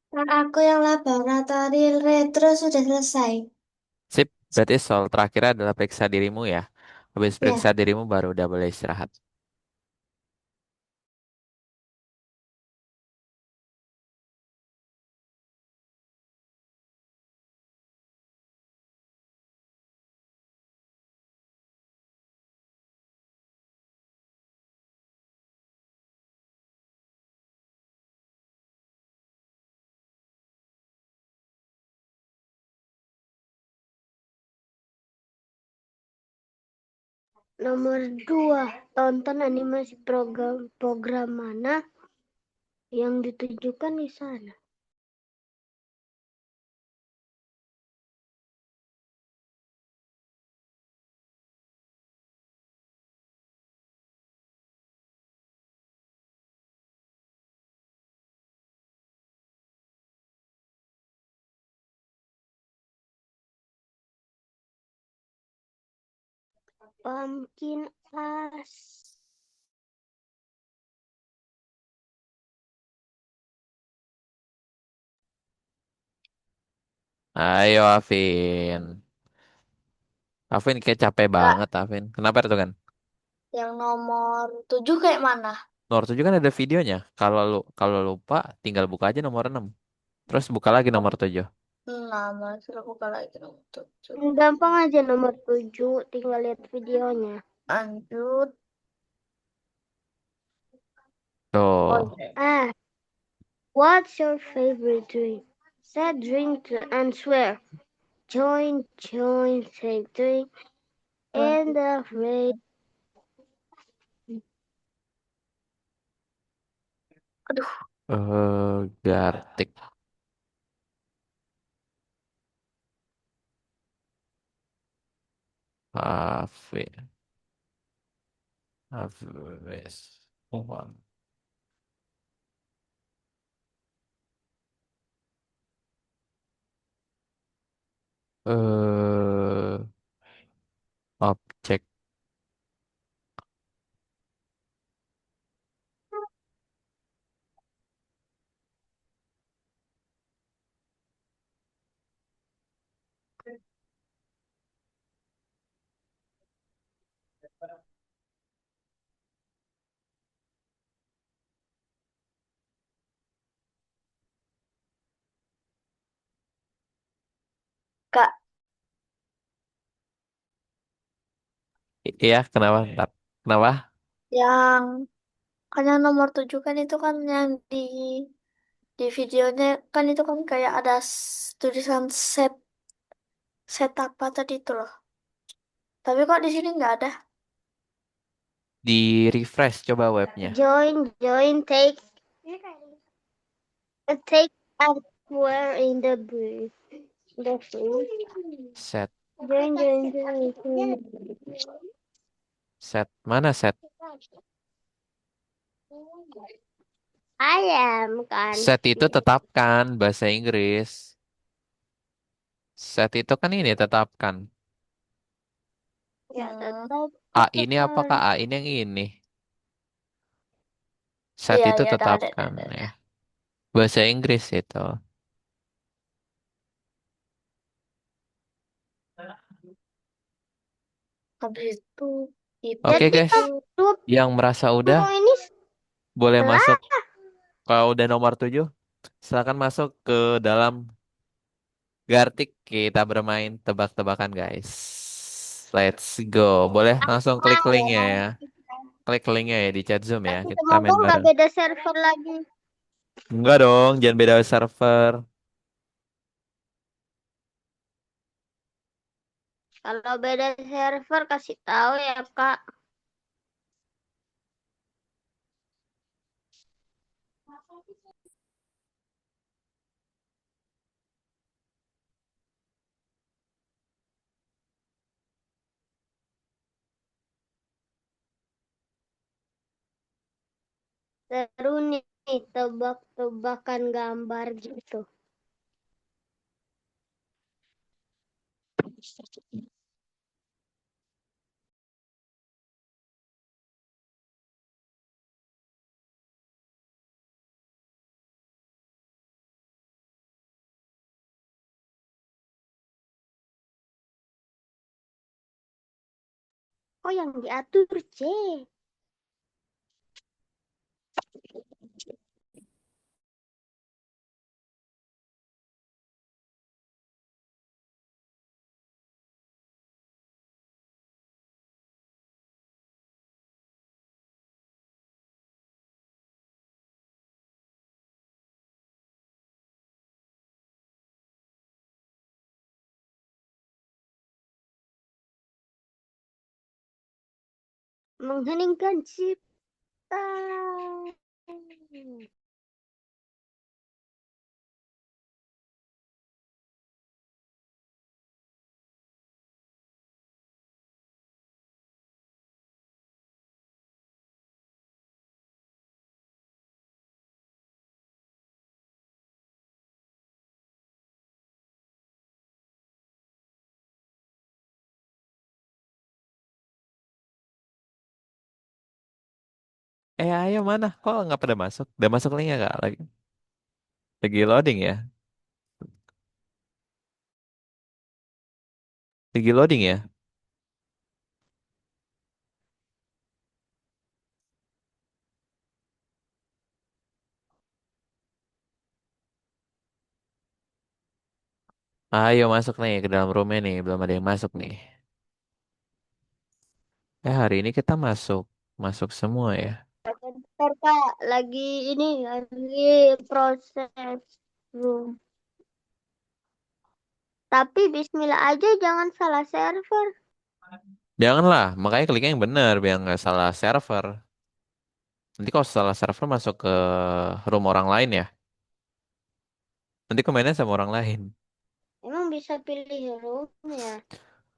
Nah, aku yang laboratori retro sudah selesai. Sip, berarti soal terakhir adalah periksa dirimu ya. Habis periksa Ya, dirimu baru udah boleh istirahat. Nomor dua, tonton animasi program mana yang ditunjukkan di sana. Pumpkin Us. Ayo, Afin. Afin kayak capek Kak, banget, Afin. Kenapa itu kan? yang nomor 7 kayak mana? Nomor 7 kan ada videonya. Kalau lupa, tinggal buka aja nomor 6. Terus buka lagi nomor 7. Nah, masih aku buka lagi nomor 7. Gampang aja nomor 7, tinggal lihat videonya. Lanjut. Oh Tuh. iya. Ah, what's your favorite drink? Set drink to and swear. Join, take drink. And the phrase. Aduh, Gartik. Afin. Afin. Eh, objek. Kak, Iya, kenapa? Ntar. Kenapa? yang kan yang nomor 7 kan itu kan yang di videonya kan itu kan kayak ada tulisan set set apa tadi itu loh. Tapi kok di sini nggak ada? Di refresh coba webnya. Join, take anywhere in the breeze. The free. Set, Join. set. Mana set? Ayam kan. Set itu tetapkan bahasa Inggris. Set itu kan ini tetapkan. Ya Hmm. tetap A tetap ini apakah kan. A ini yang ini? Set Iya, itu iya, tetapkan ada. ya. Bahasa Inggris itu. Habis itu Oke Jadi guys, dua yang merasa udah pulau ini boleh sebelah. masuk. Kalau udah nomor 7, silakan masuk ke dalam Gartik. Kita bermain tebak-tebakan guys. Let's go. Boleh langsung klik linknya ya. Klik linknya ya di chat Zoom ya. Tapi Kita semoga main nggak bareng. beda server lagi. Enggak dong, jangan beda server. Kalau beda server kasih tahu ya Kak. Seru nih tebak-tebakan gambar gitu. Oh yang diatur C. Mengheningkan cipta. Ayo mana? Kok nggak pada masuk? Udah masuk linknya kak? Lagi loading ya? Lagi loading ya? Ayo masuk nih ke dalam roomnya nih. Belum ada yang masuk nih. Hari ini kita masuk. Masuk semua ya. Bentar Kak, lagi proses room. Tapi Bismillah aja jangan salah server. Janganlah, makanya kliknya yang benar biar nggak salah server. Nanti kalau salah server masuk ke room orang lain ya. Nanti komennya sama orang lain. Emang bisa pilih room ya?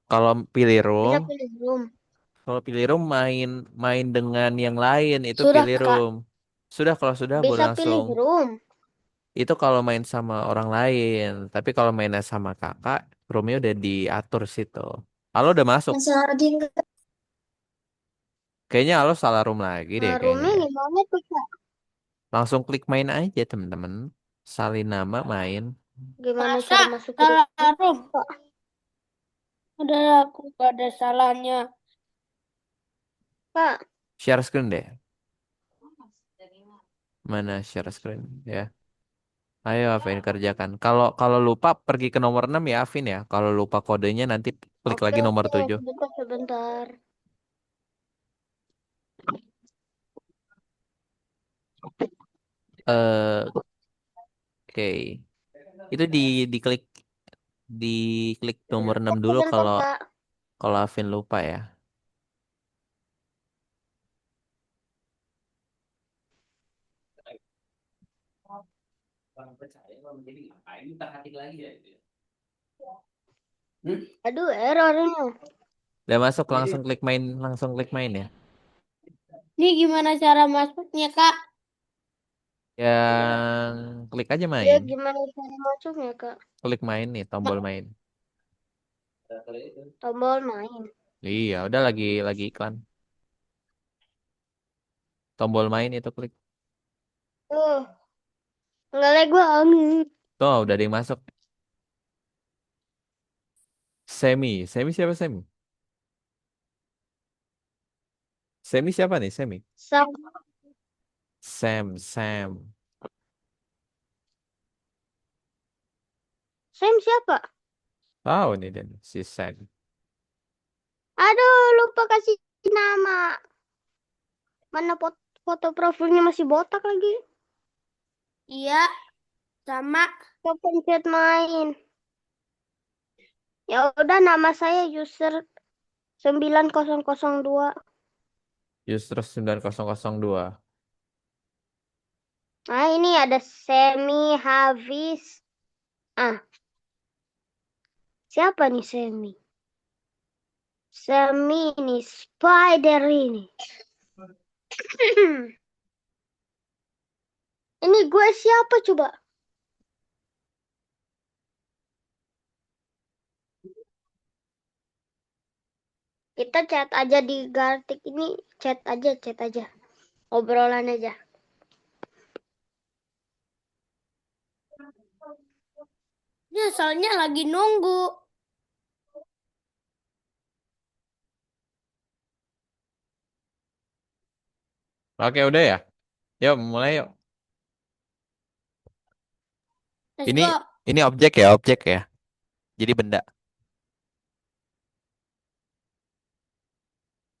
Kalau pilih Bisa room, pilih room. main main dengan yang lain itu Sudah, pilih Kak. room. Sudah kalau boleh Bisa pilih langsung. room. Itu kalau main sama orang lain. Tapi kalau mainnya sama kakak, roomnya udah diatur situ. Halo udah masuk. Masalah lagi enggak? Kayaknya halo salah room lagi deh Nah, kayaknya roomnya ya. gimana tuh Kak? Langsung klik main aja temen-temen. Salin nama main. Gimana Masa cara masuk room? salah room? Kak? Udah aku gak ada salahnya. Kak, Share screen deh. Mana share screen ya. Ayo Afin kerjakan. Kalau kalau lupa pergi ke nomor 6 ya Afin ya. Kalau lupa kodenya nanti klik Oke, lagi nomor oke, 7. sebentar, sebentar. Oke. Itu diklik diklik nomor 6 dulu Sebentar, kalau Kak. kalau Afin lupa ya. Aduh, errornya. Udah masuk langsung klik main ya. Ini gimana cara masuknya, Kak? Yang klik aja Ya, main. gimana cara masuknya, Kak? Klik main nih, tombol Ma- main. Tombol main. Iya, udah lagi iklan. Tombol main itu klik. Tuh, nge-lag banget. Tuh, udah ada yang masuk. Semi. Semi siapa Semi? Semi siapa nih, Semi? Sam, Sam. Sam siapa? Tahu nih dan si Sam. Aduh, lupa kasih nama. Mana foto profilnya masih botak lagi. Iya, sama. Coba pencet main. Ya udah, nama saya user 9002. Justru 9002. Nah, ini ada Semi Hafiz. Ah, siapa nih Semi? Semi ini spider ini. Ini gue siapa coba? Kita chat aja di Gartik ini, chat aja. Obrolan aja. Ya, soalnya lagi nunggu. Oke, udah ya. Yuk, mulai yuk. Let's Ini go. ini objek ya. Jadi benda.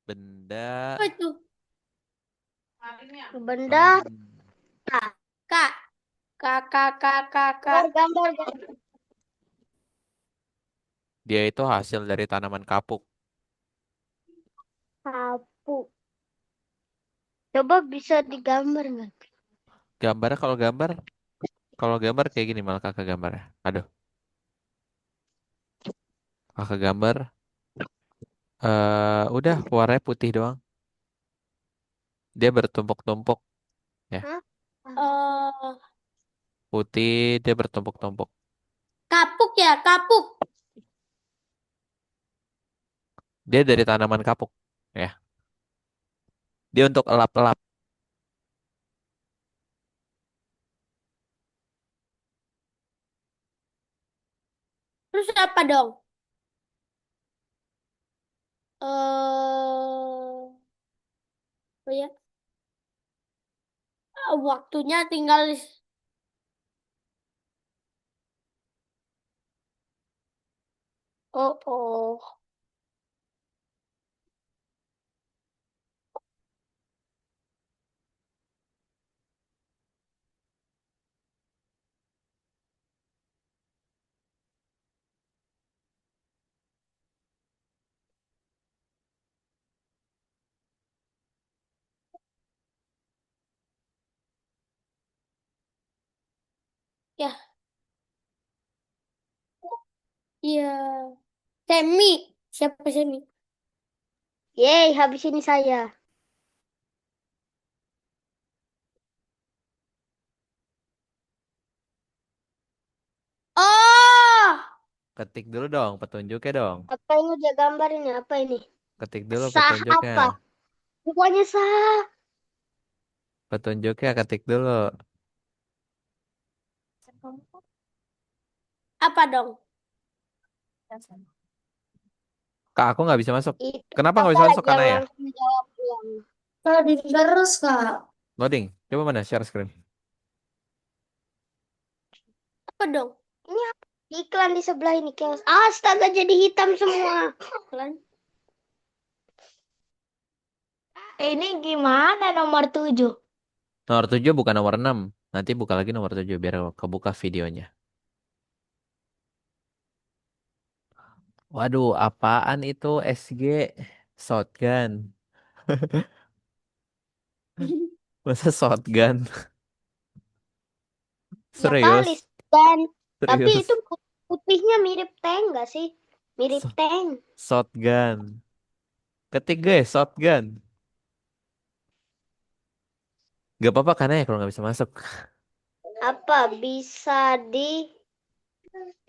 Benda. Apa itu? Benda. Kak. Kak. Gambar. Dia itu hasil dari tanaman kapuk. Sapu. Coba bisa digambar nggak? Gambarnya kalau gambar kayak gini malah kakak gambarnya. Aduh, kakak gambar. Udah warnanya putih doang. Dia bertumpuk-tumpuk ya. Hah? Putih dia bertumpuk-tumpuk. Kapuk ya, kapuk. Dia dari tanaman kapuk ya. Dia untuk elap-elap. Terus apa dong? Apa ya? Waktunya tinggal. Oh. Ya, iya. Semi. Siapa Semi? Yeay, habis ini saya. Oh, Ketik dulu dong petunjuknya dong. Apa ini dia gambar ini? Apa ini? Ketik dulu Sah petunjuknya. apa? Pokoknya sah. Petunjuknya ketik dulu. apa dong? Kak, aku nggak bisa masuk. Itu Kenapa nggak bisa kakak masuk lagi yang karena ya? langsung jawab yang. Tadi terus, Kak. Loading. Coba mana share screen. Apa dong? Ini apa? Iklan di sebelah ini chaos. Astaga, jadi hitam semua. Iklan. Ini gimana nomor 7? Nomor 7 bukan nomor 6. Nanti buka lagi nomor 7 biar kebuka videonya. Waduh, apaan itu SG? Shotgun. Masa shotgun? Ya kali Serius? dan tapi itu Serius? putihnya mirip tank nggak sih? Mirip Sh- tank. Shotgun. Ketik guys, shotgun. Gak apa-apa karena ya kalau nggak bisa masuk. Apa bisa di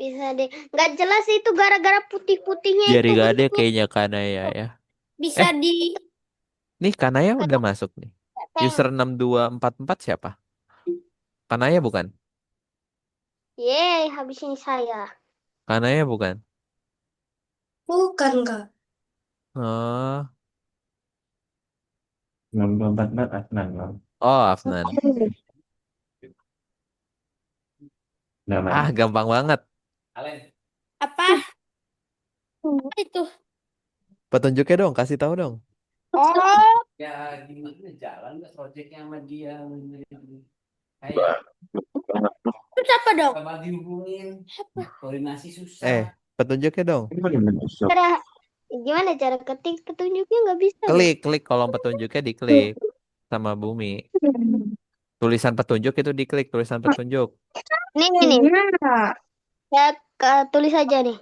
nggak jelas itu gara-gara putih-putihnya Biar itu gak ada bentuk kayaknya Kanaya ya. Bisa Eh, di nih Kanaya udah kayak masuk nih. User tank. 6244 siapa? Kanaya bukan? Yeay, habis ini saya. Kanaya bukan? bukan Kak. Oh, 64 Adnan Bang. oh Afnan. Ah, Namanya. gampang banget. Apa? Apa itu? Petunjuknya dong, kasih tahu dong. Oh, Ya gimana jalan nggak proyeknya sama dia kayak itu apa dong? sama dihubungin koordinasi susah. Petunjuknya dong. Cara gimana cara ketik petunjuknya nggak bisa loh. Klik kolom petunjuknya diklik sama Bumi. Tulisan petunjuk itu diklik tulisan petunjuk. Nih. Ya tulis aja nih.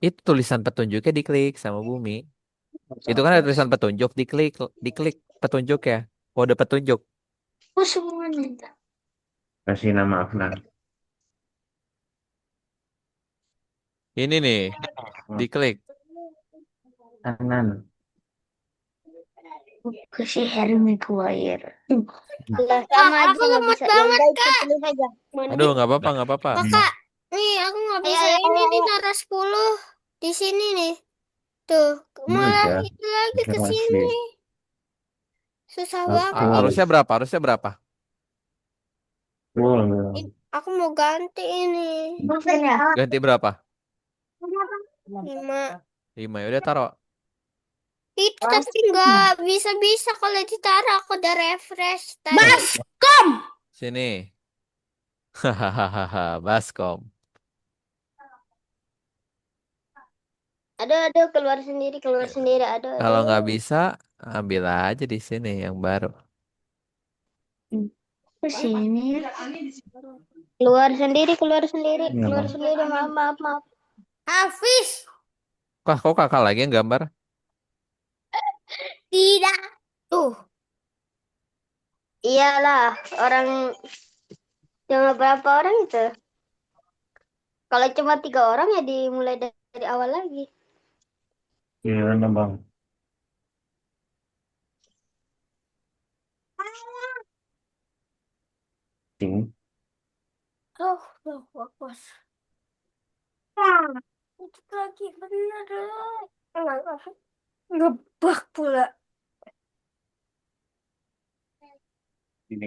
Itu tulisan petunjuknya diklik sama Bumi. Itu kan ada tulisan petunjuk, diklik petunjuk ya. Kode petunjuk. Oh, semuanya. Kasih nama Adnan. Ini nih, diklik. Adnan. Kasih Harry Maguire. Lah sama aja aku nggak lemot bisa. Ya banget, udah itu Kak. tulis aja. Mana? Aduh, nggak apa-apa, nggak apa-apa. Kakak, nih aku nggak Ayo, bisa ayo, ini ayo, di ayo. Nara 10 di sini nih. Tuh, malah Udah. itu lagi ke Udah sini. asli. Susah Oke. banget. Harusnya berapa? Harusnya berapa? Full. Aku mau ganti ini. Bukan ya? Ganti berapa? 5. 5. Ya udah taruh. Itu tapi nggak bisa-bisa kalau ditaruh aku udah refresh tadi. Baskom! Sini. Hahaha, Baskom. Aduh, keluar sendiri. Kalau nggak Aduh. bisa, ambil aja di sini yang baru. Ke sini. Keluar sendiri. Iya, Bang. Maaf. Hafiz, Kok kakak lagi yang gambar? tidak. Tuh, Iyalah, orang cuma berapa orang itu? Kalau cuma 3 orang ya dimulai dari awal lagi. Giliran dong, Bang. Sing. bagus. Itu lagi bener. Ngebak pula.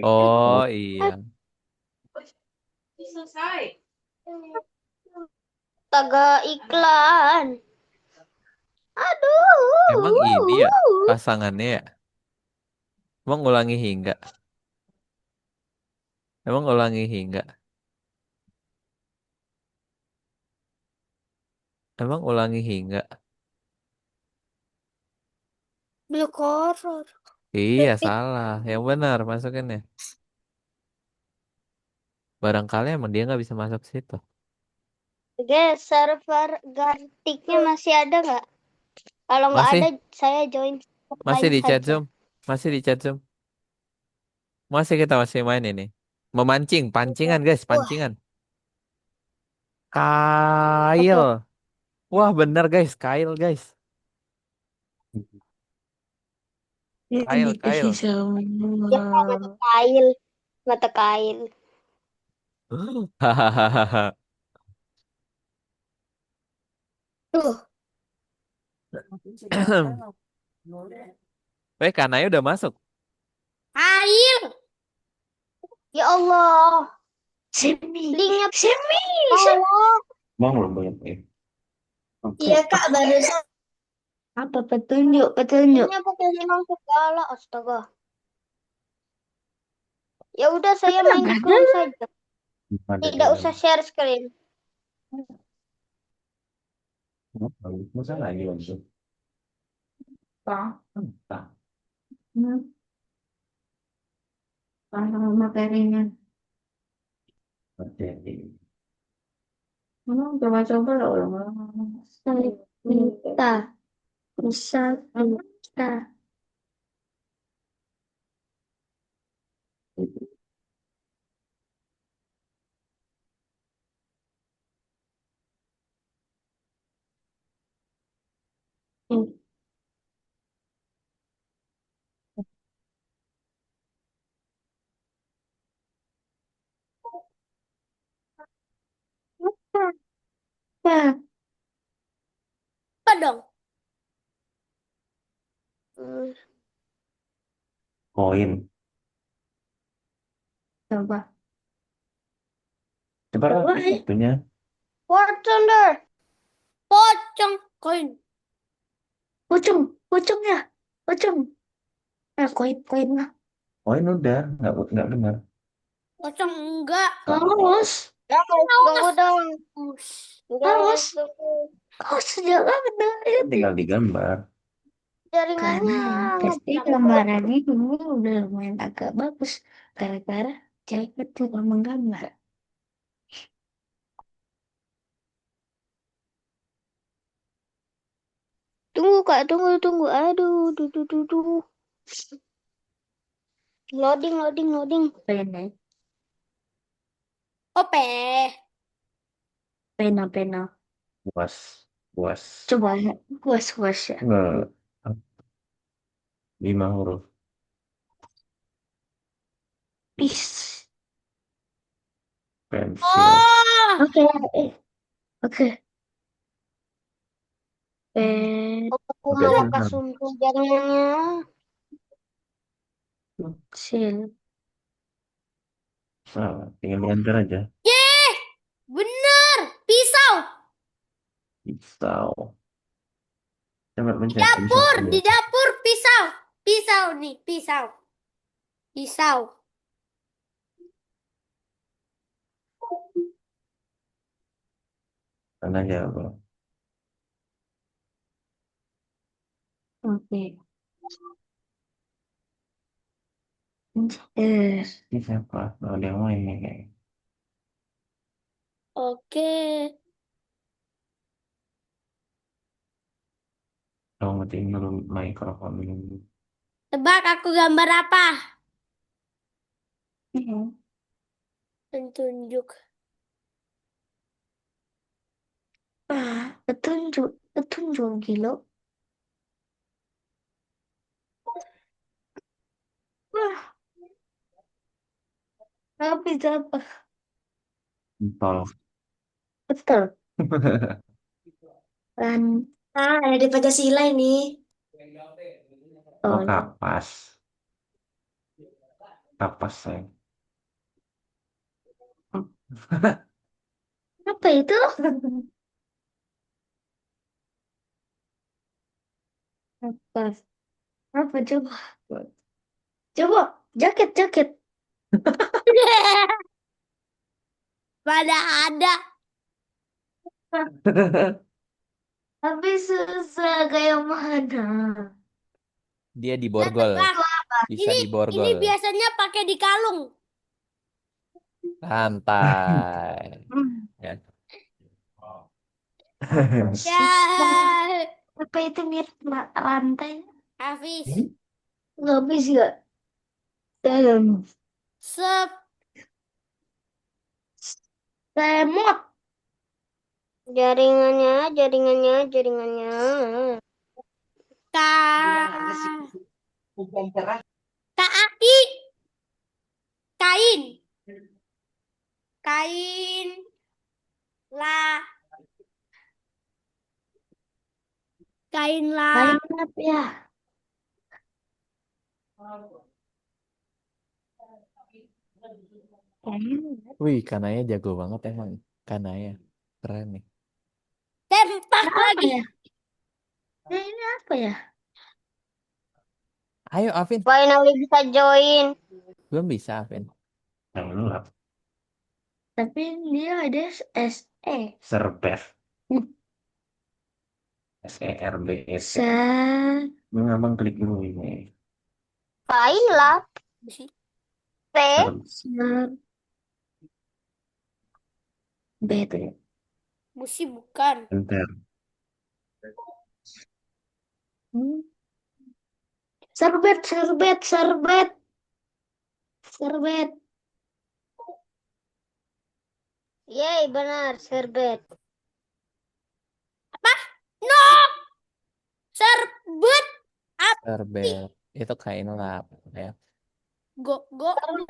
Oh iya. Taga iklan. Aduh. Emang ini ya pasangannya ya? Emang ulangi hingga? Emang ulangi hingga? Emang ulangi hingga? Black horror. Iya salah. Yang benar masukinnya. Barangkali emang dia nggak bisa masuk situ. Guys, server Gartiknya masih ada nggak? Kalau nggak Masih? ada, saya join Masih lain di chat saja. Zoom? Masih di chat Zoom? Masih kita main ini. Memancing, pancingan guys, pancingan. Kail. Wah bener guys, Kail guys. Ini Kail. Ya, mata kail. Hahaha. Tuh, Kanaya udah masuk. air. Ya Allah, Semi. Linknya Semi. Allah. Bang belum banyak ya. Oke. Iya kak, barusan. Apa petunjuk? Linknya pakai hilang segala. Astaga. Ya udah saya main di Chrome saja. Ada Tidak di usah share screen. masa lagi langsung. Pak. Entah. Materinya. Jadi Coba-coba loh. Kita. Bisa kita. Apa? Apa dong? koin. Coba. Coba Coba, itunya. War Thunder. Pocong koin. Pocong. Pocong ya. Pocong. Koin lah. Koin udah nggak benar. Pocong enggak. Kaos. Ya, tunggu dong. Us. Kaos. Tunggu. Kaos jangan benar. Tinggal digambar. Jaringannya. Karena pasti gambarannya dulu udah lumayan agak bagus. Gara-gara cewek itu menggambar. Tunggu kak, tunggu. Aduh, duh. Loading. Pena. Ope. Pena. Puas. Coba ya. Kuas ya. Nggak. 5 huruf. Peace. Pensil. Oh. Oke. Oke. Pensil. Aku malah kasuntung jaringannya. Salah. Tinggal diantar aja. Yeh. Bener. Pisau. Pisau. Coba pencet Dapur. pisau. Di dapur pisau. Pisau nih. Pisau. Karena aja apa? Oke. Ini siapa? Oh, ada yang main nih kayak. Oke. Oh, matiin dulu mikrofon dulu. Tebak aku gambar apa? Tunjuk. Petunjuk gila. Wah, tapi apa? Tol. Betul. Kan. Ada di Pancasila ini. Oh, kapas. Kapas, sayang. Apa itu? Apa? Apa coba? Coba, jaket. Mana ada. Tapi susah kayak mana? Dia diborgol. Bisa Ini diborgol. biasanya pakai di kalung. Santai. Ya. Ya. Apa itu mirip lantai? Hafiz. Nggak bisa. Dalam. Sep. Semut. Jaringannya. KAI. Kain. La. Kain la. Banyak ya. Wih, Kanaya jago banget emang. Kanaya. Keren nih. Tempak lagi. ya? Ini apa ya? Ayo, Afin. Finally bisa join. Belum bisa, Afin. Yang dulu lah. Tapi dia ada SE. Serbet. SERBET. Ser. Abang klik dulu ini. Lain lah. Busi. T. Ser- Bet. Busi bukan. Enter. Serbet, serbet, serbet. Serbet. Yeay, benar, serbet. No. Serbet. Serbet. Itu kain lap. Ya. Go. 5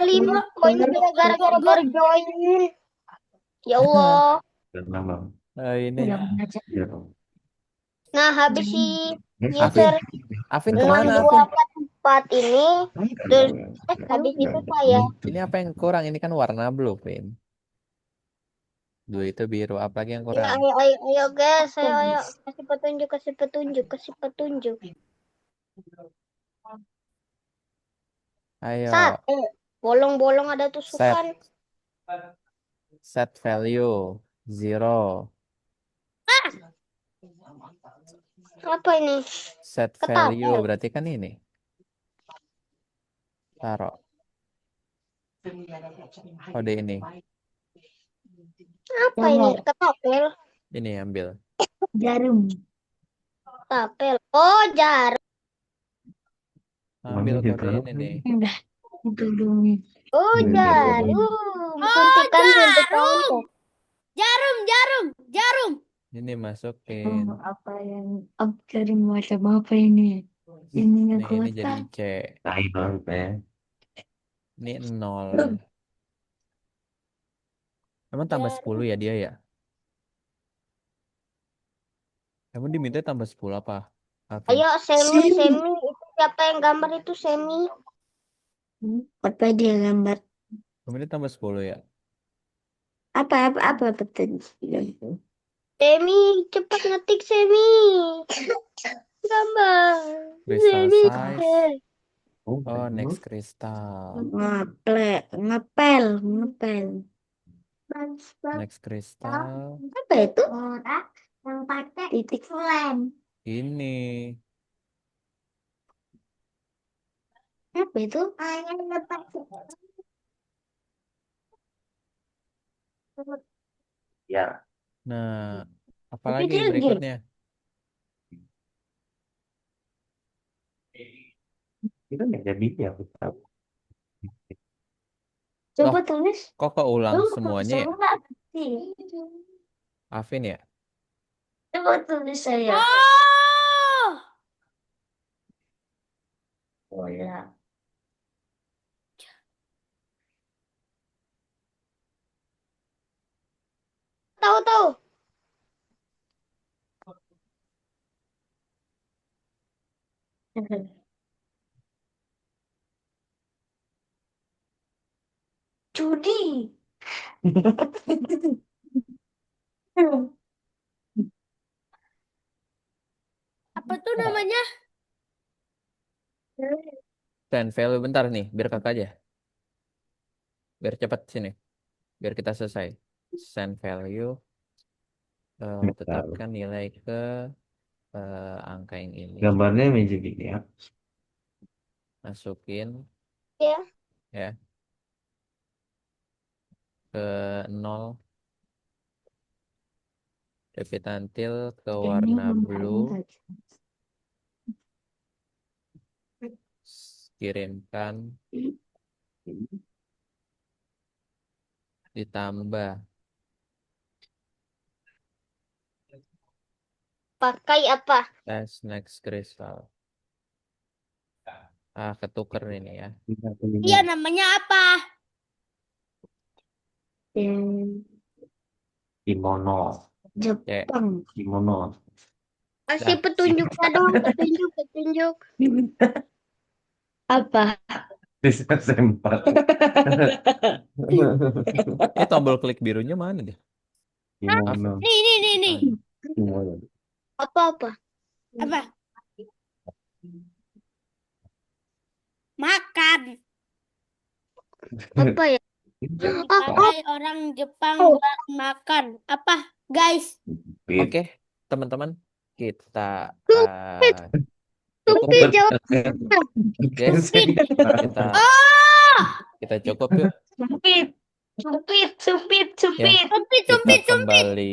poin gara-gara baru join. Ya Allah. Karena bang. Ini. Iya dong. Nah, habis si Afin. user Afin kemana, Afin? 6244 ini, terus habis itu saya. Ini apa yang kurang? Ini kan warna blue, Vin. Blue itu biru. Apa lagi yang Ya, kurang? ayo guys, ayo kasih petunjuk. Ayo. Satu. Bolong-bolong ada tusukan. Set value 0. Apa ini? Set Ketapel. value berarti kan ini. Taruh. Kode ini. Apa ini? Ketapel. Ini ambil. Jarum. Ketapel. Oh, jarum. Ambil Namanya kode jarum. ini nih. Oh, Ini jarum. Suntikan. Jarum. Ini masukin. Apa yang jarum macam apa ini? Nih, ini jadi C. Tai banget ya. Ini 0. Emang tambah 10 ya dia ya? Emang diminta tambah 10 apa? Afin? Ayo, Semi. Itu siapa yang gambar itu, Semi? Apa dia gambar? Diminta tambah 10 ya? Apa betul? Semi, cepat ngetik Semi. Gambar. Crystal Semi. size. Oh, next crystal. Ngepel. Next crystal. Apa itu? Yang pakai titik lem. Ini. Apa itu? Ya. Nah, Tapi apalagi dia berikutnya? Itu nggak jadi ya. Coba Loh, tulis. kok keulang semuanya ya? Sih. Afin ya? Coba tulis saya. Oh. Bola. Tahu. Judi. Apa tuh namanya? Send value bentar nih, biar kakak aja. Biar cepat sini. Biar kita selesai. Send value. Tetapkan nilai ke angka yang ini. Gambarnya menjadi ya. Masukin. Ya. Ya. Ke 0. Repeat until ke warna blue. Kirimkan. Ditambah. Pakai apa? Test next crystal. Ketuker ini ya. Iya, namanya apa? Kimono. Jepang. Kimono. Kasih Dah. petunjuknya dong. Petunjuk. Apa? Bisa sempat. Tombol klik birunya mana deh? Kimono. Nih. Kimono. Apa-apa? Apa? Makan. Apa ya? Yang dipakai orang Jepang buat makan. Apa, guys? Oke, teman-teman, kita cukup Tupi yuk, jawab. guys. Kita Oh, kita cukup yuk. Sumpit. Ya, sumpit. kita kembali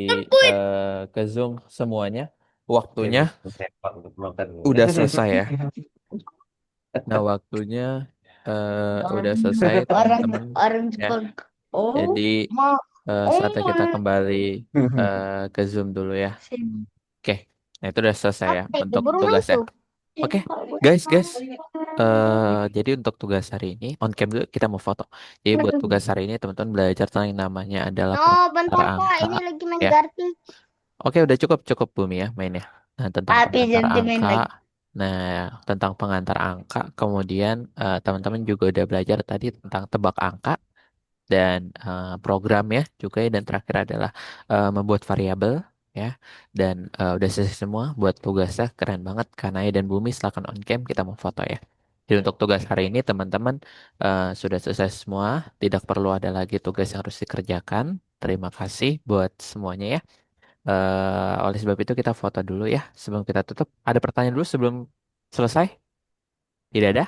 ke Zoom semuanya. Waktunya Sempat untuk makan. udah selesai ya. Nah, waktunya udah selesai, teman-teman. Orang Ya. Jepang. Oh, Jadi saatnya kita kembali ke Zoom dulu ya. Oke, nah itu udah selesai ya untuk tugasnya. Oke, guys. Jadi untuk tugas hari ini on cam dulu kita mau foto. Jadi buat tugas hari ini teman-teman belajar tentang yang namanya adalah Oh, bentar pengantar Kak. angka. Ini lagi main Ya. Gartic. Oke, udah cukup Bumi ya mainnya. Nah, tentang Tapi pengantar jangan main angka. lagi. Nah, tentang pengantar angka. Kemudian teman-teman juga udah belajar tadi tentang tebak angka dan program ya juga ya. Dan terakhir adalah membuat variabel ya. Dan udah selesai semua buat tugasnya, keren banget. Kanaya dan Bumi silakan on cam, kita mau foto ya. Jadi untuk tugas hari ini teman-teman sudah selesai semua, tidak perlu ada lagi tugas yang harus dikerjakan. Terima kasih buat semuanya ya. Oleh sebab itu kita foto dulu ya sebelum kita tutup. Ada pertanyaan dulu sebelum selesai? Tidak ada?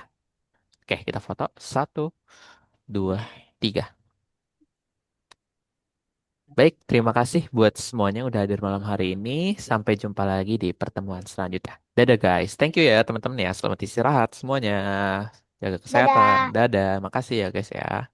Oke, kita foto. 1, 2, 3. Baik, terima kasih buat semuanya udah hadir malam hari ini. Sampai jumpa lagi di pertemuan selanjutnya. Dadah guys, thank you ya teman-teman ya. Selamat istirahat semuanya. Jaga kesehatan. Dadah. Dadah, makasih ya guys ya.